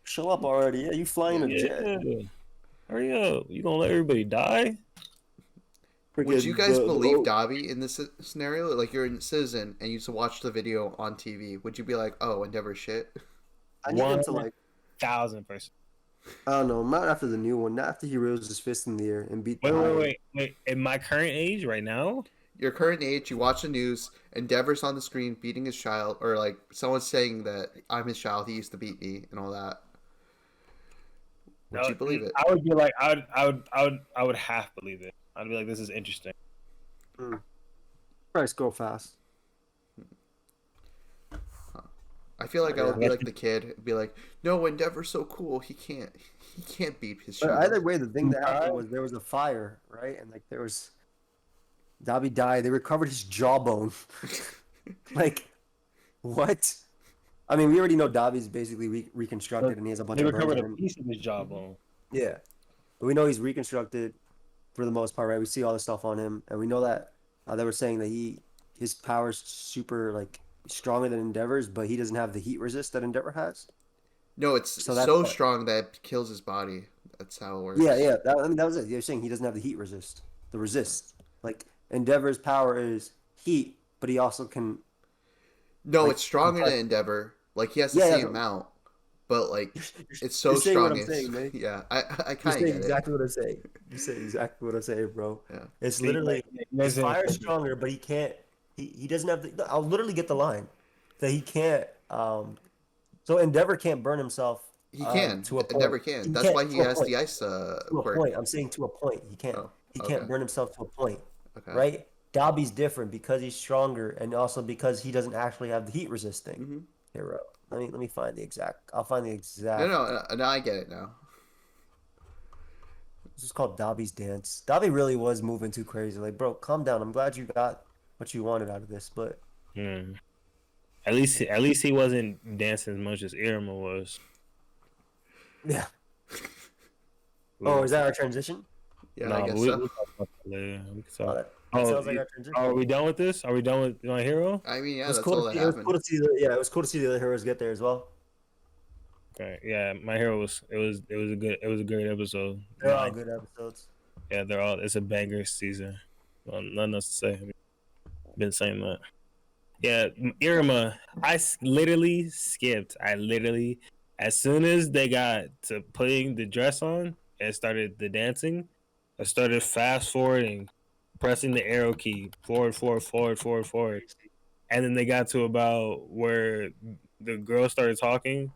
Show up already? Yeah, you flying a jet? Yeah. Hurry up. You gonna let everybody die? Would you guys believe Dobby in this scenario? Like, you're a citizen and you just watch the video on TV. Would you be like, oh, Endeavor shit? I need him to like. 1,000%. I don't know. Not after the new one. Not after he rose his fist in the air and beat. Wait. In my current age, right now, Your current age, you watch the news, Endeavor's on the screen beating his child, or like someone saying that I'm his child, he used to beat me, and all that. Would you believe it? I would be like, I would half believe it. I'd be like, this is interesting. Price go fast. I I feel like I would be like the kid, be like, no, Endeavor's so cool. He can't beat his But shield. either way, the thing that happened was there was a fire, right? And like there was Dobby died. They recovered his jawbone. Like, what? I mean, we already know Dobby's basically reconstructed, and he has a bunch They of burns recovered on a him. piece of his jawbone. Yeah, but we know he's reconstructed for the most part, right? We see all the stuff on him, and we know that they were saying that his power's super like stronger than Endeavor's, but he doesn't have the heat resist that Endeavor has. No, it's so strong that it kills his body. That's how it works. Yeah. That was it. You're saying he doesn't have the heat resist. The resist. Like, Endeavor's power is heat, but he also can... No, like, it's stronger than Endeavor. Like, he has the same amount. But, like, it's so strong. What I'm saying, man. Yeah, I kind of get exactly what I'm saying. You say exactly what I'm saying, bro. Yeah. It's literally... His fire's stronger, but he can't... He doesn't have the... I'll literally get the line. That he can't... So Endeavor can't burn himself. He can. To a point. Endeavor can. That's why he has the ice to a point. I'm saying to a point. He can't. He can't burn himself to a point. Okay. Right? Dobby's different because he's stronger, and also because he doesn't actually have the heat resisting. Mm-hmm. Here, let me find the exact. I'll find the exact. No, I get it now. This is called Dobby's dance. Dobby really was moving too crazy. Like, bro, calm down. I'm glad you got what you wanted out of this, but. At least he wasn't dancing as much as Irma was. Yeah. Oh, is that our transition? Yeah, I guess so. We'll talk about that later. We can talk. That sounds like our transition. Are we done with this? Are we done with My Hero? I mean, yeah, It was that's cool all that happened. it was cool to see the other heroes get there as well. Okay, yeah, My Hero was a great episode. They're all good episodes. Yeah, it's a banger season. Well, nothing else to say. I've been saying that. Yeah, Irma, I literally skipped. As soon as they got to putting the dress on and started the dancing, I started fast forwarding, pressing the arrow key, forward. And then they got to about where the girl started talking,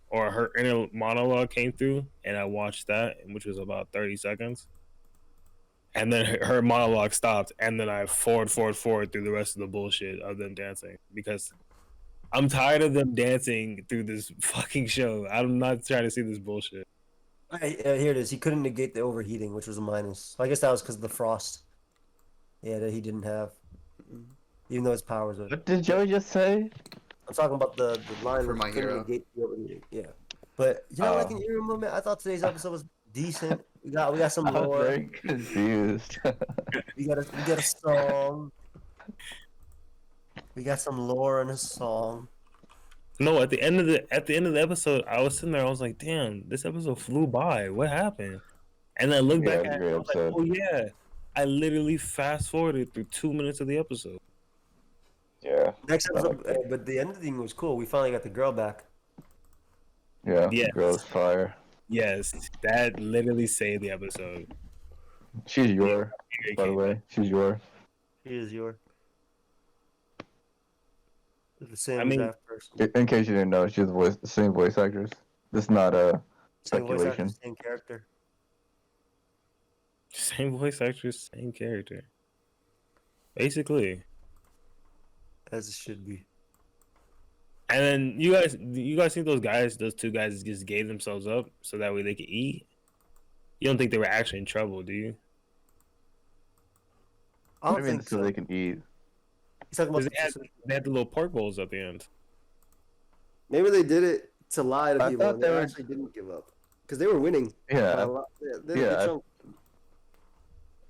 or her inner monologue came through, and I watched that, which was about 30 seconds. And then her monologue stopped, and then I forward through the rest of the bullshit of them dancing, because I'm tired of them dancing through this fucking show. I'm not trying to see this bullshit. Here it is. He couldn't negate the overheating, which was a minus. So I guess that was because of the frost. Yeah, that he didn't have. Even though his powers are. What did Joey just say? I'm talking about the line For where My he couldn't Hero. negate the overheating. Yeah. But you know, like an Irma moment, I thought today's episode was decent. We got some I'm lore. very confused. We got a song. We got some lore and a song. No, at the end of the episode, I was sitting there. I was like, "Damn, this episode flew by. What happened?" And then I looked back at it. I was like, "Oh yeah, I literally fast forwarded through 2 minutes of the episode." Yeah. Next episode, but the ending was cool. We finally got the girl back. Yeah. Yes. Girl's fire. Yes, that literally saved the episode. She's your, by the way. She's your. She is your. The same exact person. In case you didn't know, she's the same voice actress. This is not a Same voice speculation. actor, same character. Same voice actress, same character. Basically. As it should be. And then you guys think those two guys just gave themselves up so that way they could eat? You don't think they were actually in trouble, do you? I don't think so. They can eat. He's talking about They had the little pork bowls at the end. maybe they did it to lie to I people. thought And they they were- actually didn't give up because they were winning. by Yeah. a lot. Yeah.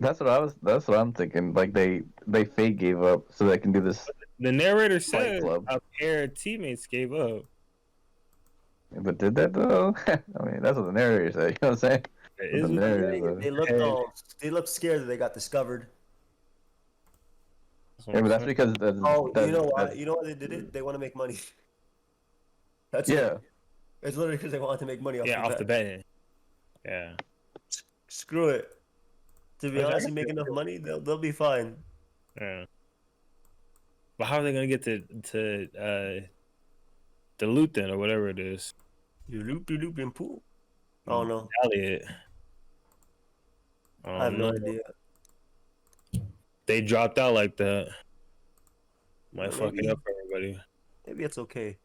That's what I'm thinking. Like they fake gave up so they can do this. The narrator Fight said Club. a pair of teammates gave up. But did that though? I mean, that's what the narrator said. You know what I'm saying? It is The what narrator said. They looked scared that they got discovered. Yeah, but that's because You know why? You know why they did it? They want to make money. That's yeah. it. It's literally because they want to make money off the betting. Yeah. Screw it. To be But I honest, can you make enough money, they'll be fine. Yeah. But how are they gonna get to the loot then, or whatever it is? You loop and pool. I don't know. Elliot. I have no idea. They dropped out like that. Might fuck Maybe. it up for everybody. Maybe it's okay.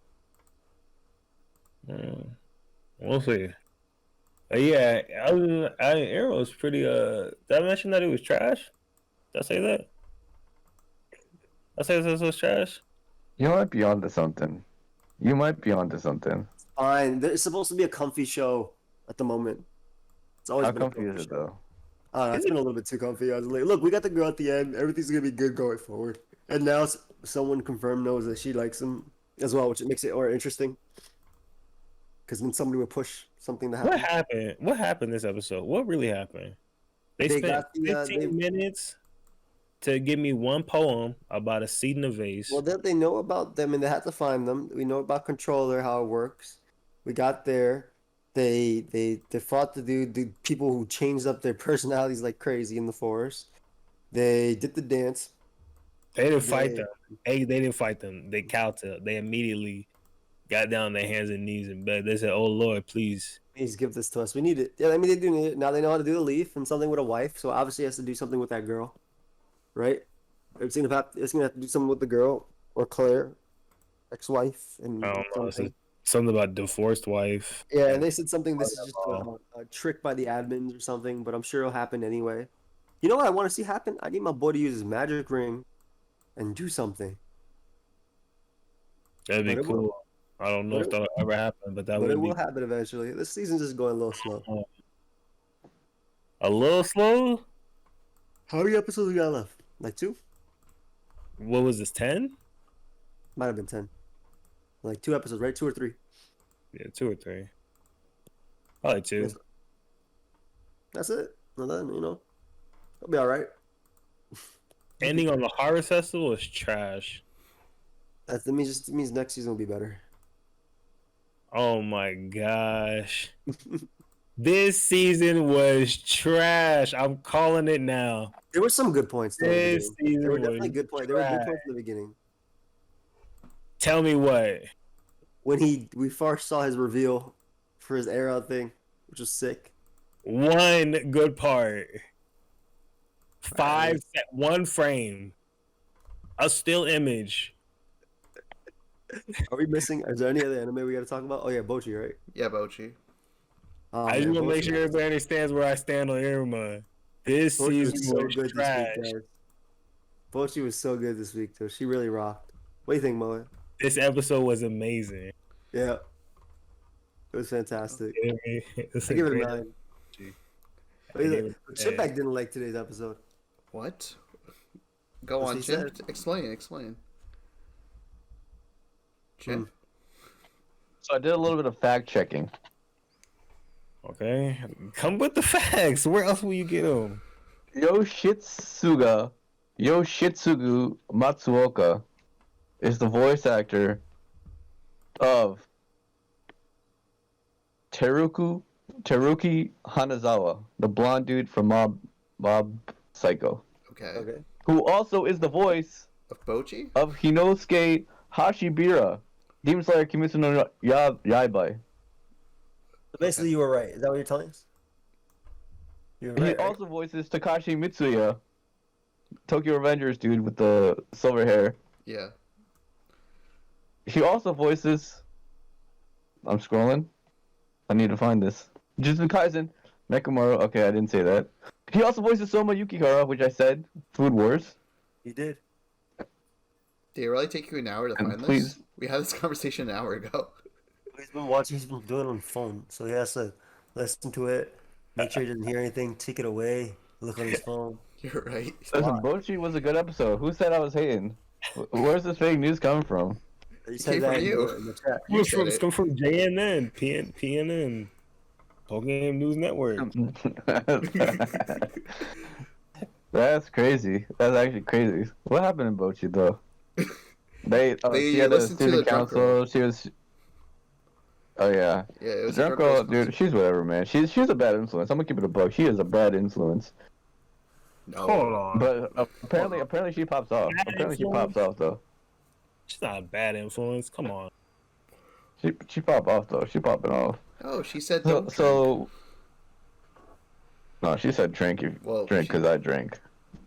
We'll see. Yeah, Arrow's pretty. Did I mention that it was trash? Did I say that? I say this was trash. You might be onto something. You might be onto something. Fine. It's supposed to be a comfy show at the moment. It's always How been a comfy is it though? It's been a little bit too comfy. I was like, look, we got the girl at the end. Everything's gonna be good going forward. And now someone confirmed knows that she likes him as well, which makes it more interesting. Because then somebody would push something to happen. What happened? What happened this episode? What really happened? They spent got 15 minutes to give me one poem about a seed in a vase. Well, they know about them and they had to find them. We know about controller, how it works. We got there. They fought the people who changed up their personalities like crazy in the forest. They did the dance. They didn't fight them. They didn't fight them. They kowtowed. They immediately got down on their hands and knees in bed. They said, "Oh Lord, please give this to us. We need it." Yeah, I mean they do need it. Now they know how to do the leaf and something with a wife. So obviously it has to do something with that girl, right? It's gonna have to do something with the girl or Claire, ex-wife, and I don't know. Something about divorced wife. Yeah, and they said something. This is just a trick by the admins or something, but I'm sure it'll happen anyway. You know what I want to see happen? I need my boy to use his magic ring and do something. That'd be cool. I don't know if that'll ever happen, but that would. It will happen eventually. This season's just going a little slow. A little slow? How many episodes we got left? Like 2? What was this? 10? Might have been 10. Like 2 episodes, right? 2 or 3? Yeah, 2 or 3. Probably 2. That's it. And then, it'll be all right. Ending on the horror festival is trash. That means next season will be better. Oh my gosh. This season was trash. I'm calling it now. There were some good points though. There were definitely good points. There were good points in the beginning. Tell me what? When we first saw his reveal for his air out thing, which was sick. One good part. 1 frame. A still image. Are we missing? Is there any other anime we got to talk about? Oh yeah, Bocchi, right? Yeah, Bocchi. I just want to make sure everybody understands where I stand on Irma. This season was so trash. This week, Bocchi was so good this week, though. She really rocked. What do you think, Moe? This episode was amazing. Yeah. It was fantastic. I give it a 9. Chipback didn't like today's episode. What? Go on, Jim. Explain. Jim. So I did a little bit of fact checking. Okay, come with the facts. Where else will you get them? Yoshitsugu Matsuoka is the voice actor of Teruki Hanazawa, the blonde dude from Mob Psycho. Okay. Who also is the voice of Bocchi? Of Hinosuke Hashibira, Demon Slayer Kimetsu no Yaibai. Basically, you were right. Is that what you're telling us? He also voices Takashi Mitsuya, Tokyo Revengers dude with the silver hair. Yeah. He also voices... I'm scrolling. I need to find this. Jujutsu Kaisen, Mekamaru. Okay, I didn't say that. He also voices Soma Yukihara, which I said. Food Wars. He did. Did it really take you an hour to find this? We had this conversation an hour ago. He's been watching. He's been doing it on the phone, so he has to listen to it, make sure he doesn't hear anything, take it away, look on his phone. You're right. Listen, Bocchi was a good episode. Who said I was hating? Where's this fake news coming from? He said that in the chat. It's come from JNN, PNN, Pokemon News Network. That's crazy. That's actually crazy. What happened in Bocchi though? She had a student council. She was. Oh yeah. Yeah, it was drunk girl, dude. She's whatever, man. She's a bad influence. I'm gonna keep it a buck. She is a bad influence. No. Hold on. But apparently she pops off. Apparently she pops off though. She's not a bad influence. Come on. She pop off though. She popping off. Oh, she said so. No, she said drink. Drink because I drink.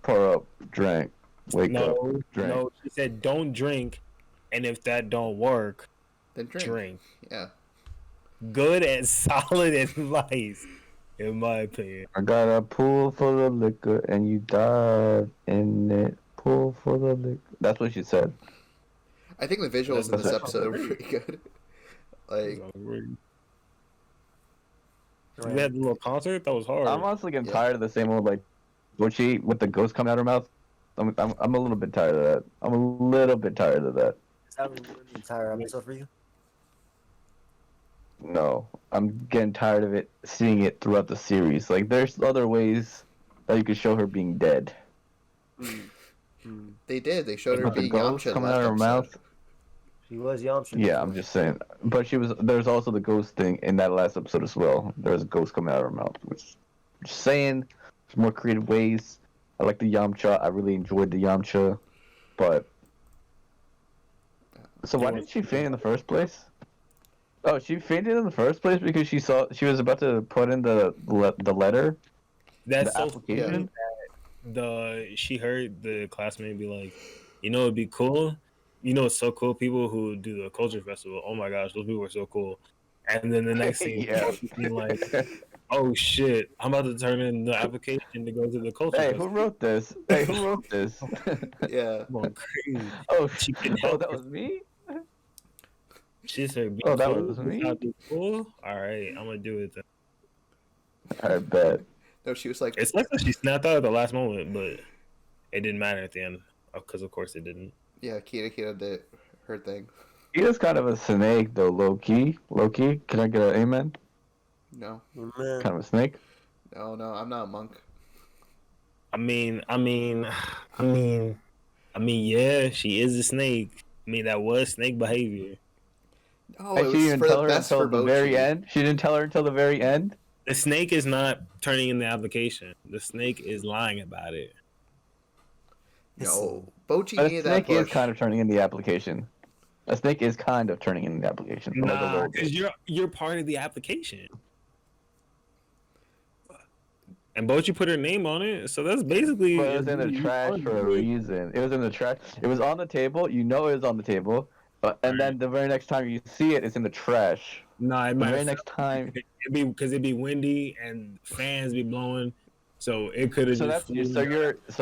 Pour up, drink. Wake up, drink. No, she said don't drink, and if that don't work, then drink. Drink. Yeah. good and solid advice, in my opinion. I got a pool full of liquor and you dive in it. Pool full of liquor. That's what she said. I think the visuals in That's this it. episode are pretty good. Like, We had the little concert. That was hard. I'm honestly getting Yeah. tired of the same old like Bocchi with the ghost coming out of her mouth. I'm a little bit tired of that. I'm a little bit tired of that. Is that the entire episode for you? No, I'm getting tired of it. Seeing it throughout the series. Like there's other ways that you could show her being dead. they did. They showed her But the being ghost Yamcha coming last out of her episode. mouth. She was Yamcha. Yeah, I'm just saying. But there's also the ghost thing in that last episode as well. There's a ghost coming out of her mouth. Which, just saying, there's more creative ways. I like the Yamcha. I really enjoyed the Yamcha. But, so why did she faint in the first place? Oh, she fainted in the first place because she was about to put in the letter, That's the so application. She heard the classmate be like, you know, it'd be cool. You know, it's so cool. People who do the culture festival. Oh my gosh, those people are so cool. And then the next thing, Yeah. she's like, oh shit, I'm about to turn in the application to go to the culture Hey, festival. who wrote this? Hey, who wrote this? Yeah. I'm going crazy. Oh, She can oh, help that her. was me. She said, be Oh, that cool. was me? I'll be cool. All right, I'm gonna do it then. I bet. No, she was like, It's like that she snapped out at the last moment, but it didn't matter at the end because, of course, it didn't. yeah, Kita did her thing. He is kind of a snake, though, low key. Low key. Can I get an amen? No, Man. Kind of a snake. no, I'm not a monk. I mean, yeah, she is a snake. I mean, that was snake behavior. No, And it she was didn't for tell the her best until for the very Bocchi. end. She didn't tell her until the very end. The snake is not turning in the application. The snake is lying about it. No, Bocchi But a needed that snake is push. kind of turning in the application. A snake is kind of turning in the application. Like a Nah, little bit. because you're part of the application. And Bocchi put her name on it, so that's basically. But it was in the trash for a reason. It was in the trash. It was on the table. You know it was on the table. And then the very next time you see it, it's in the trash. Nah, it The might very next time. it'd be windy and fans be blowing, so it could have So just.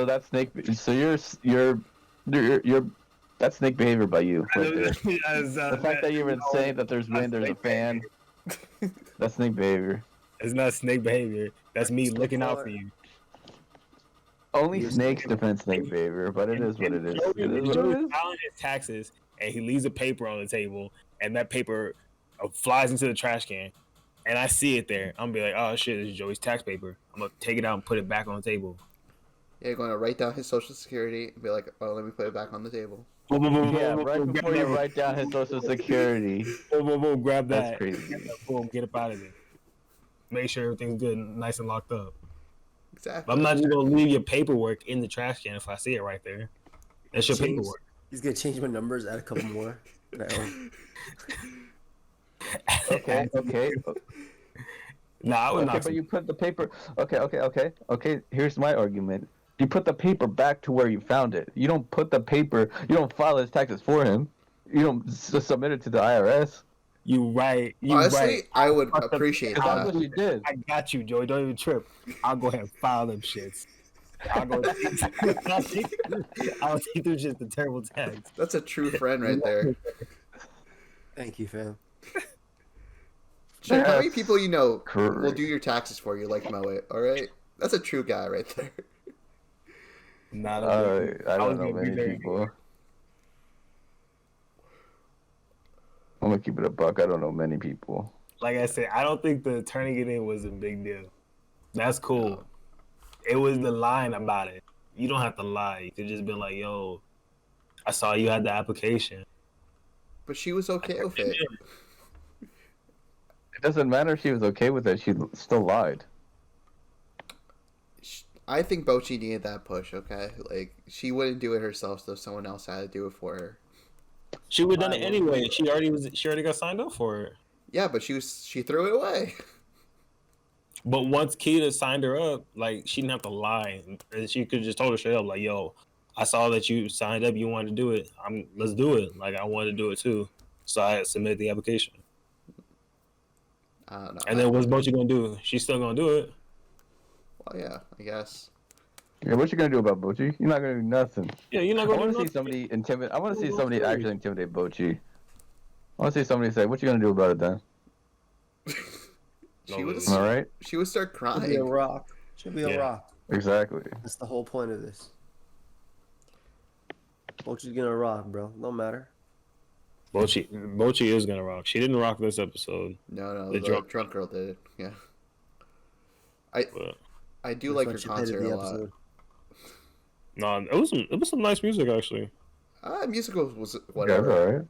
that's snake. So you're that's snake behavior by you. Right there. The fact that you're saying that there's wind, there's a fan. That's snake behavior. It's not snake behavior. That's me looking out for you. Only snakes defend snake behavior, but it is what it is. It is what Joey's it is. filing his taxes, and he leaves a paper on the table, and that paper flies into the trash can, and I see it there. I'm gonna be like, oh shit, this is Joey's tax paper. I'm gonna take it out and put it back on the table. Yeah, you're going to write down his social security and be like, oh, let me put it back on the table. Yeah, right before you write down his social security. Boom, grab That's that. crazy. Boom, get up out of there. Make sure everything's good, and nice and locked up. Exactly. But I'm not just gonna leave your paperwork in the trash can if I see it right there. That's your Change- paperwork. He's gonna change my numbers, add a couple more. Okay. Nah, I would Okay, not. but you put the paper. Okay. Here's my argument. You put the paper back to where you found it. You don't put the paper. You don't file his taxes for him. You don't submit it to the IRS. You right. You Honestly, right. I would appreciate That's that. what you did. I got you, Joey. Don't even trip. I'll go ahead and file them shits. I'll go. I'll take them shits to terrible tax. That's a true friend right there. Thank you, fam. Shit, how many That's people you know will correct. do your taxes for you like Moet? All right, that's a true guy right there. Not I was don't know gonna be many very- people. I'm gonna keep it a buck. I don't know many people. Like I said, I don't think the turning it in was a big deal. That's cool. It was the lying about it. You don't have to lie. You could just be like, yo, I saw you had the application. But she was okay with it. It doesn't matter if she was okay with it. She still lied. I think Bocchi needed that push. Okay, like she wouldn't do it herself, so someone else had to do it for her. She would have done it anyway. She already got signed up for it. Yeah, but she threw it away. But once Keita signed her up, like she didn't have to lie, and she could just told her straight up, like, "Yo, I saw that you signed up. You wanted to do it. Let's do it. Like I wanted to do it too, so I submitted the application." I don't know. And then what's Bocchi gonna do? She's still gonna do it. Well, yeah, I guess. Yeah, what you gonna do about Bocchi? You're not gonna do nothing. Yeah, you're not I gonna want do to see nothing. somebody intimidate. I want to see somebody actually intimidate Bocchi. I want to see somebody say, "What you gonna do about it then?" She would. Am I right? She would start Should be a crying. rock. Should be a Yeah. rock. Exactly. That's the whole point of this. Bocchi's gonna rock, bro. No matter. Bocchi is gonna rock. She didn't rock this episode, No, The the drunk- drunk girl did it. Yeah. but I do like her That's why Chip hated concert the a lot. episode. no, it was some nice music actually. Musical was Yeah, whatever. that's alright.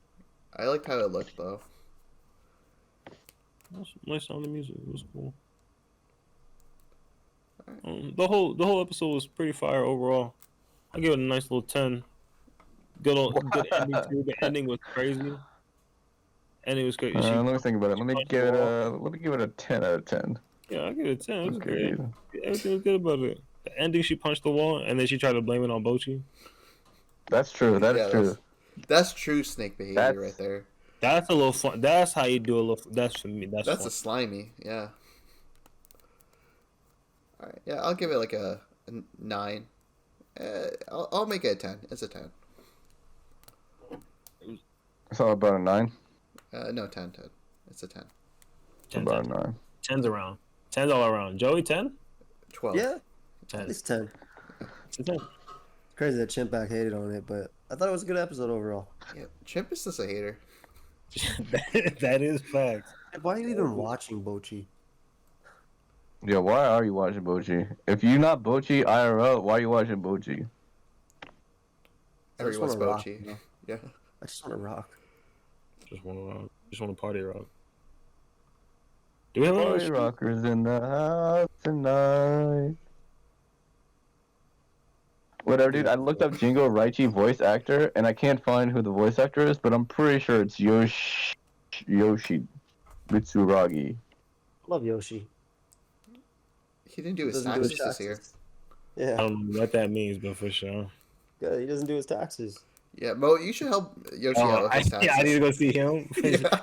I liked how it looked though. It was nice sounding music. It was cool. The whole episode was pretty fire overall. I give it a nice little 10. Good ending too. The ending was crazy. Ending was crazy. Let me think about it. Let me give it a 10 out of 10. Yeah, I give it a 10. It was Okay. good. Everything was good about it. The ending, she punched the wall, and then she tried to blame it on Bocchi. That's true. That is Yeah, true. That's true snake behavior That's- right there. That's a little fun. That's how you do a little. That's for me. That's That's fun. a slimy, yeah. All right, yeah, I'll give it like a 9. I'll make it a 10. It's a 10. It's all about a 9. No, 10. It's a 10. It's about a 9. 10's around. 10's all around. Joey, 10? 12. Yeah, 10. at least 10. It's a 10. Crazy that Chimpback hated on it, but I thought it was a good episode overall. Yeah, Chimp is just a hater. That is facts. Why are you even watching Bocchi? Yeah, why are you watching Bocchi? If you're not Bocchi IRL, why are you watching Bocchi? I just Everyone's wanna rock, Bocchi. you know? Yeah. I just want to rock. Just want to party rock. Do we have Party any? rockers in the house tonight. Whatever, dude. I looked up Jingo Raichi voice actor, and I can't find who the voice actor is, but I'm pretty sure it's Yoshi Mitsuragi. Love Yoshi. He didn't do his Doesn't do taxes this year. I Yeah, don't know what that means, but for sure. good. He doesn't do his taxes. Yeah, Mo, you should help Yoshi out with his taxes. I need to go see him. Yeah.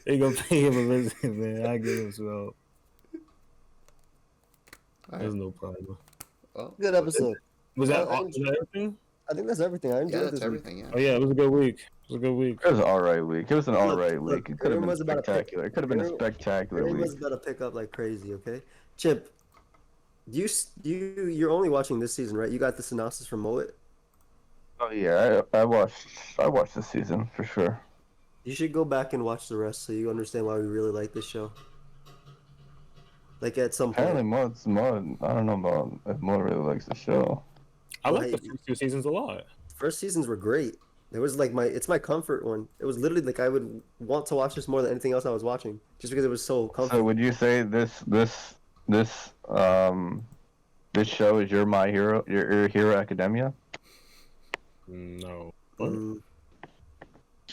They gonna pay him a visit, man. I give him so. There's no problem. Well, Good episode. Was that, I was that everything? I think that's everything. I enjoyed yeah, this that's week. everything, yeah. Oh yeah, it was a good week. It was a good week. It was an alright week. It was an alright look, week. It could have been everyone's about to pick- spectacular. It could have been a everyone- spectacular week. Everyone's about to pick up like crazy. Okay, Chip. You're only watching this season, right? You got the synopsis from Moet. Oh yeah, I watched this season for sure. You should go back and watch the rest so you understand why we really like this show. Like at some Apparently, point. Mod. I don't know about if Mod really likes the show. I like Right. the first 2 seasons a lot. First seasons were great. It was like it's my comfort one. It was literally like I would want to watch this more than anything else I was watching, just because it was so So comfortable. would you say this show is your My Hero, your Hero Academia? No.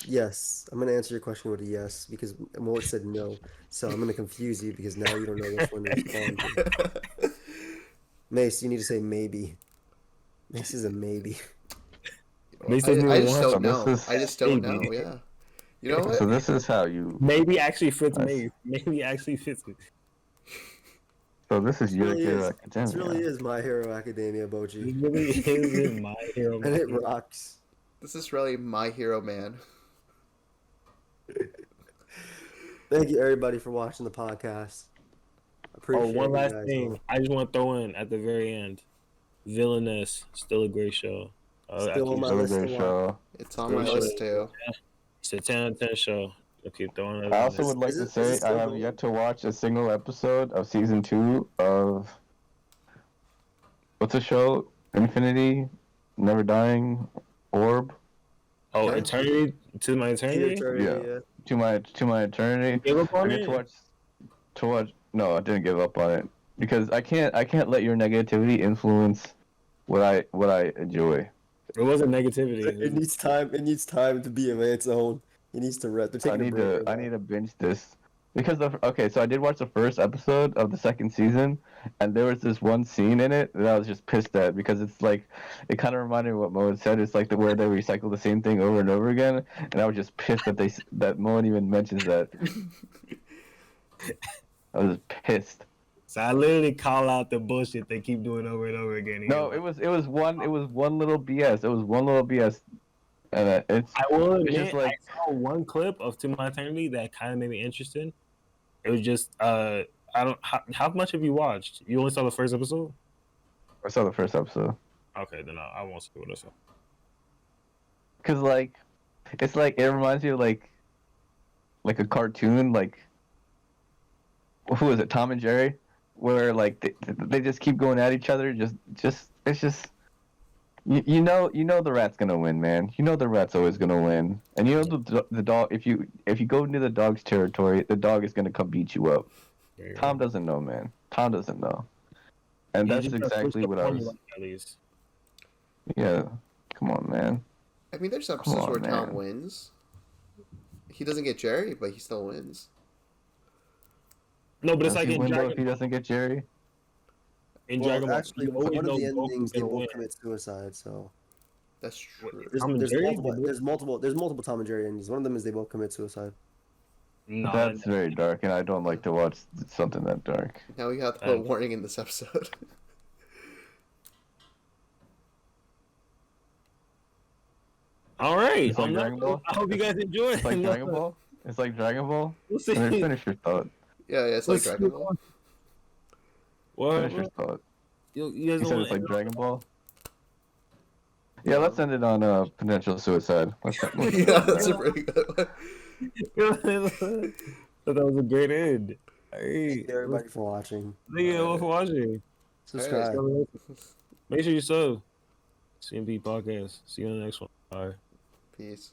Yes, I'm gonna answer your question with a yes because Moet said no, so I'm gonna confuse you because now you don't know which one to respond to. Mace, you need to say maybe. Mace is a maybe. Mace I doesn't even just want don't to. know. This is- I just don't know, Maybe. yeah. You know what? So this is how you. Maybe actually fits Nice. me. Maybe actually fits me. So this is your really Hero is. Academia. This really is My Hero Academia, It Bocchi, really is my hero. and it rocks. This is really my hero, man. Thank you everybody for watching the podcast. Appreciate One you last guys. thing. I just want to throw in at the very end. Villainous, still a great show. Still on my Really list great to watch. show. It's on my Great list show. too. It's a 10 out of 10 show. I'll keep throwing it I on also this. would like Is to it say I still have going? yet to watch a single episode of season 2 of what's the show? Infinity, Never Dying Orb. Oh, Okay. Eternity to my eternity. Yeah. To my eternity. Give up I on get it. to watch. No, I didn't give up on it because I can't let your negativity influence what I enjoy. It wasn't negativity. It needs time. It needs time to be on its own. He needs to rest. They're I taking a break right I now. need to binge this because so I did watch the first episode of the second season, and there was this one scene in it that I was just pissed at because it's like it kind of reminded me of what Mo had said. It's like where they recycle the same thing over and over again, and I was just pissed that Mo even mentions that. I was pissed. So I literally call out the bullshit they keep doing over and over again. No, it was one little BS. It was one little BS, and it's. I will it's admit, just like I saw one clip of To My Eternity that kind of made me interested. It was just I don't how much have you watched? You only saw the first episode? I saw the first episode. Okay, then I won't see what I saw. Cause like, it's like it reminds me of like a cartoon, like who is it, Tom and Jerry, where like they just keep going at each other. Just it's just you know the rat's gonna win, man. You know the rat's always gonna win, and you know the dog. If you go into the dog's territory, the dog is gonna come beat you up. Tom doesn't know, man. Tom doesn't know, and that's exactly what I was. At least. Yeah, come on, man. I mean, there's episodes where Tom wins. He doesn't get Jerry, but he still wins. No, but it's Does like he in win though Dragon if he doesn't get Jerry? In Dragon Ball, actually, you always one of know the Goku's endings they gonna both win. commit suicide. So That's true. Tom and Jerry? there's multiple Tom and Jerry endings. One of them is they both commit suicide. No, That's very dark, and I don't like to watch something that dark. Now we have to put a warning in this episode. all right. It's like Dragon Ball. I hope you guys enjoy. It's like Dragon Ball. It's like Dragon Ball. We'll see. Finish your thought. Yeah, it's like Dragon Ball. What? Finish your thought. You You guys said want it's like Dragon Ball. Yeah, let's end it on potential suicide. Yeah, that's a pretty good one. That was a great end. Hey, Thank you everybody for watching. thank you everyone for watching. Subscribe. Make sure you sub. CMP Podcast. See you on the next one. All right. Peace.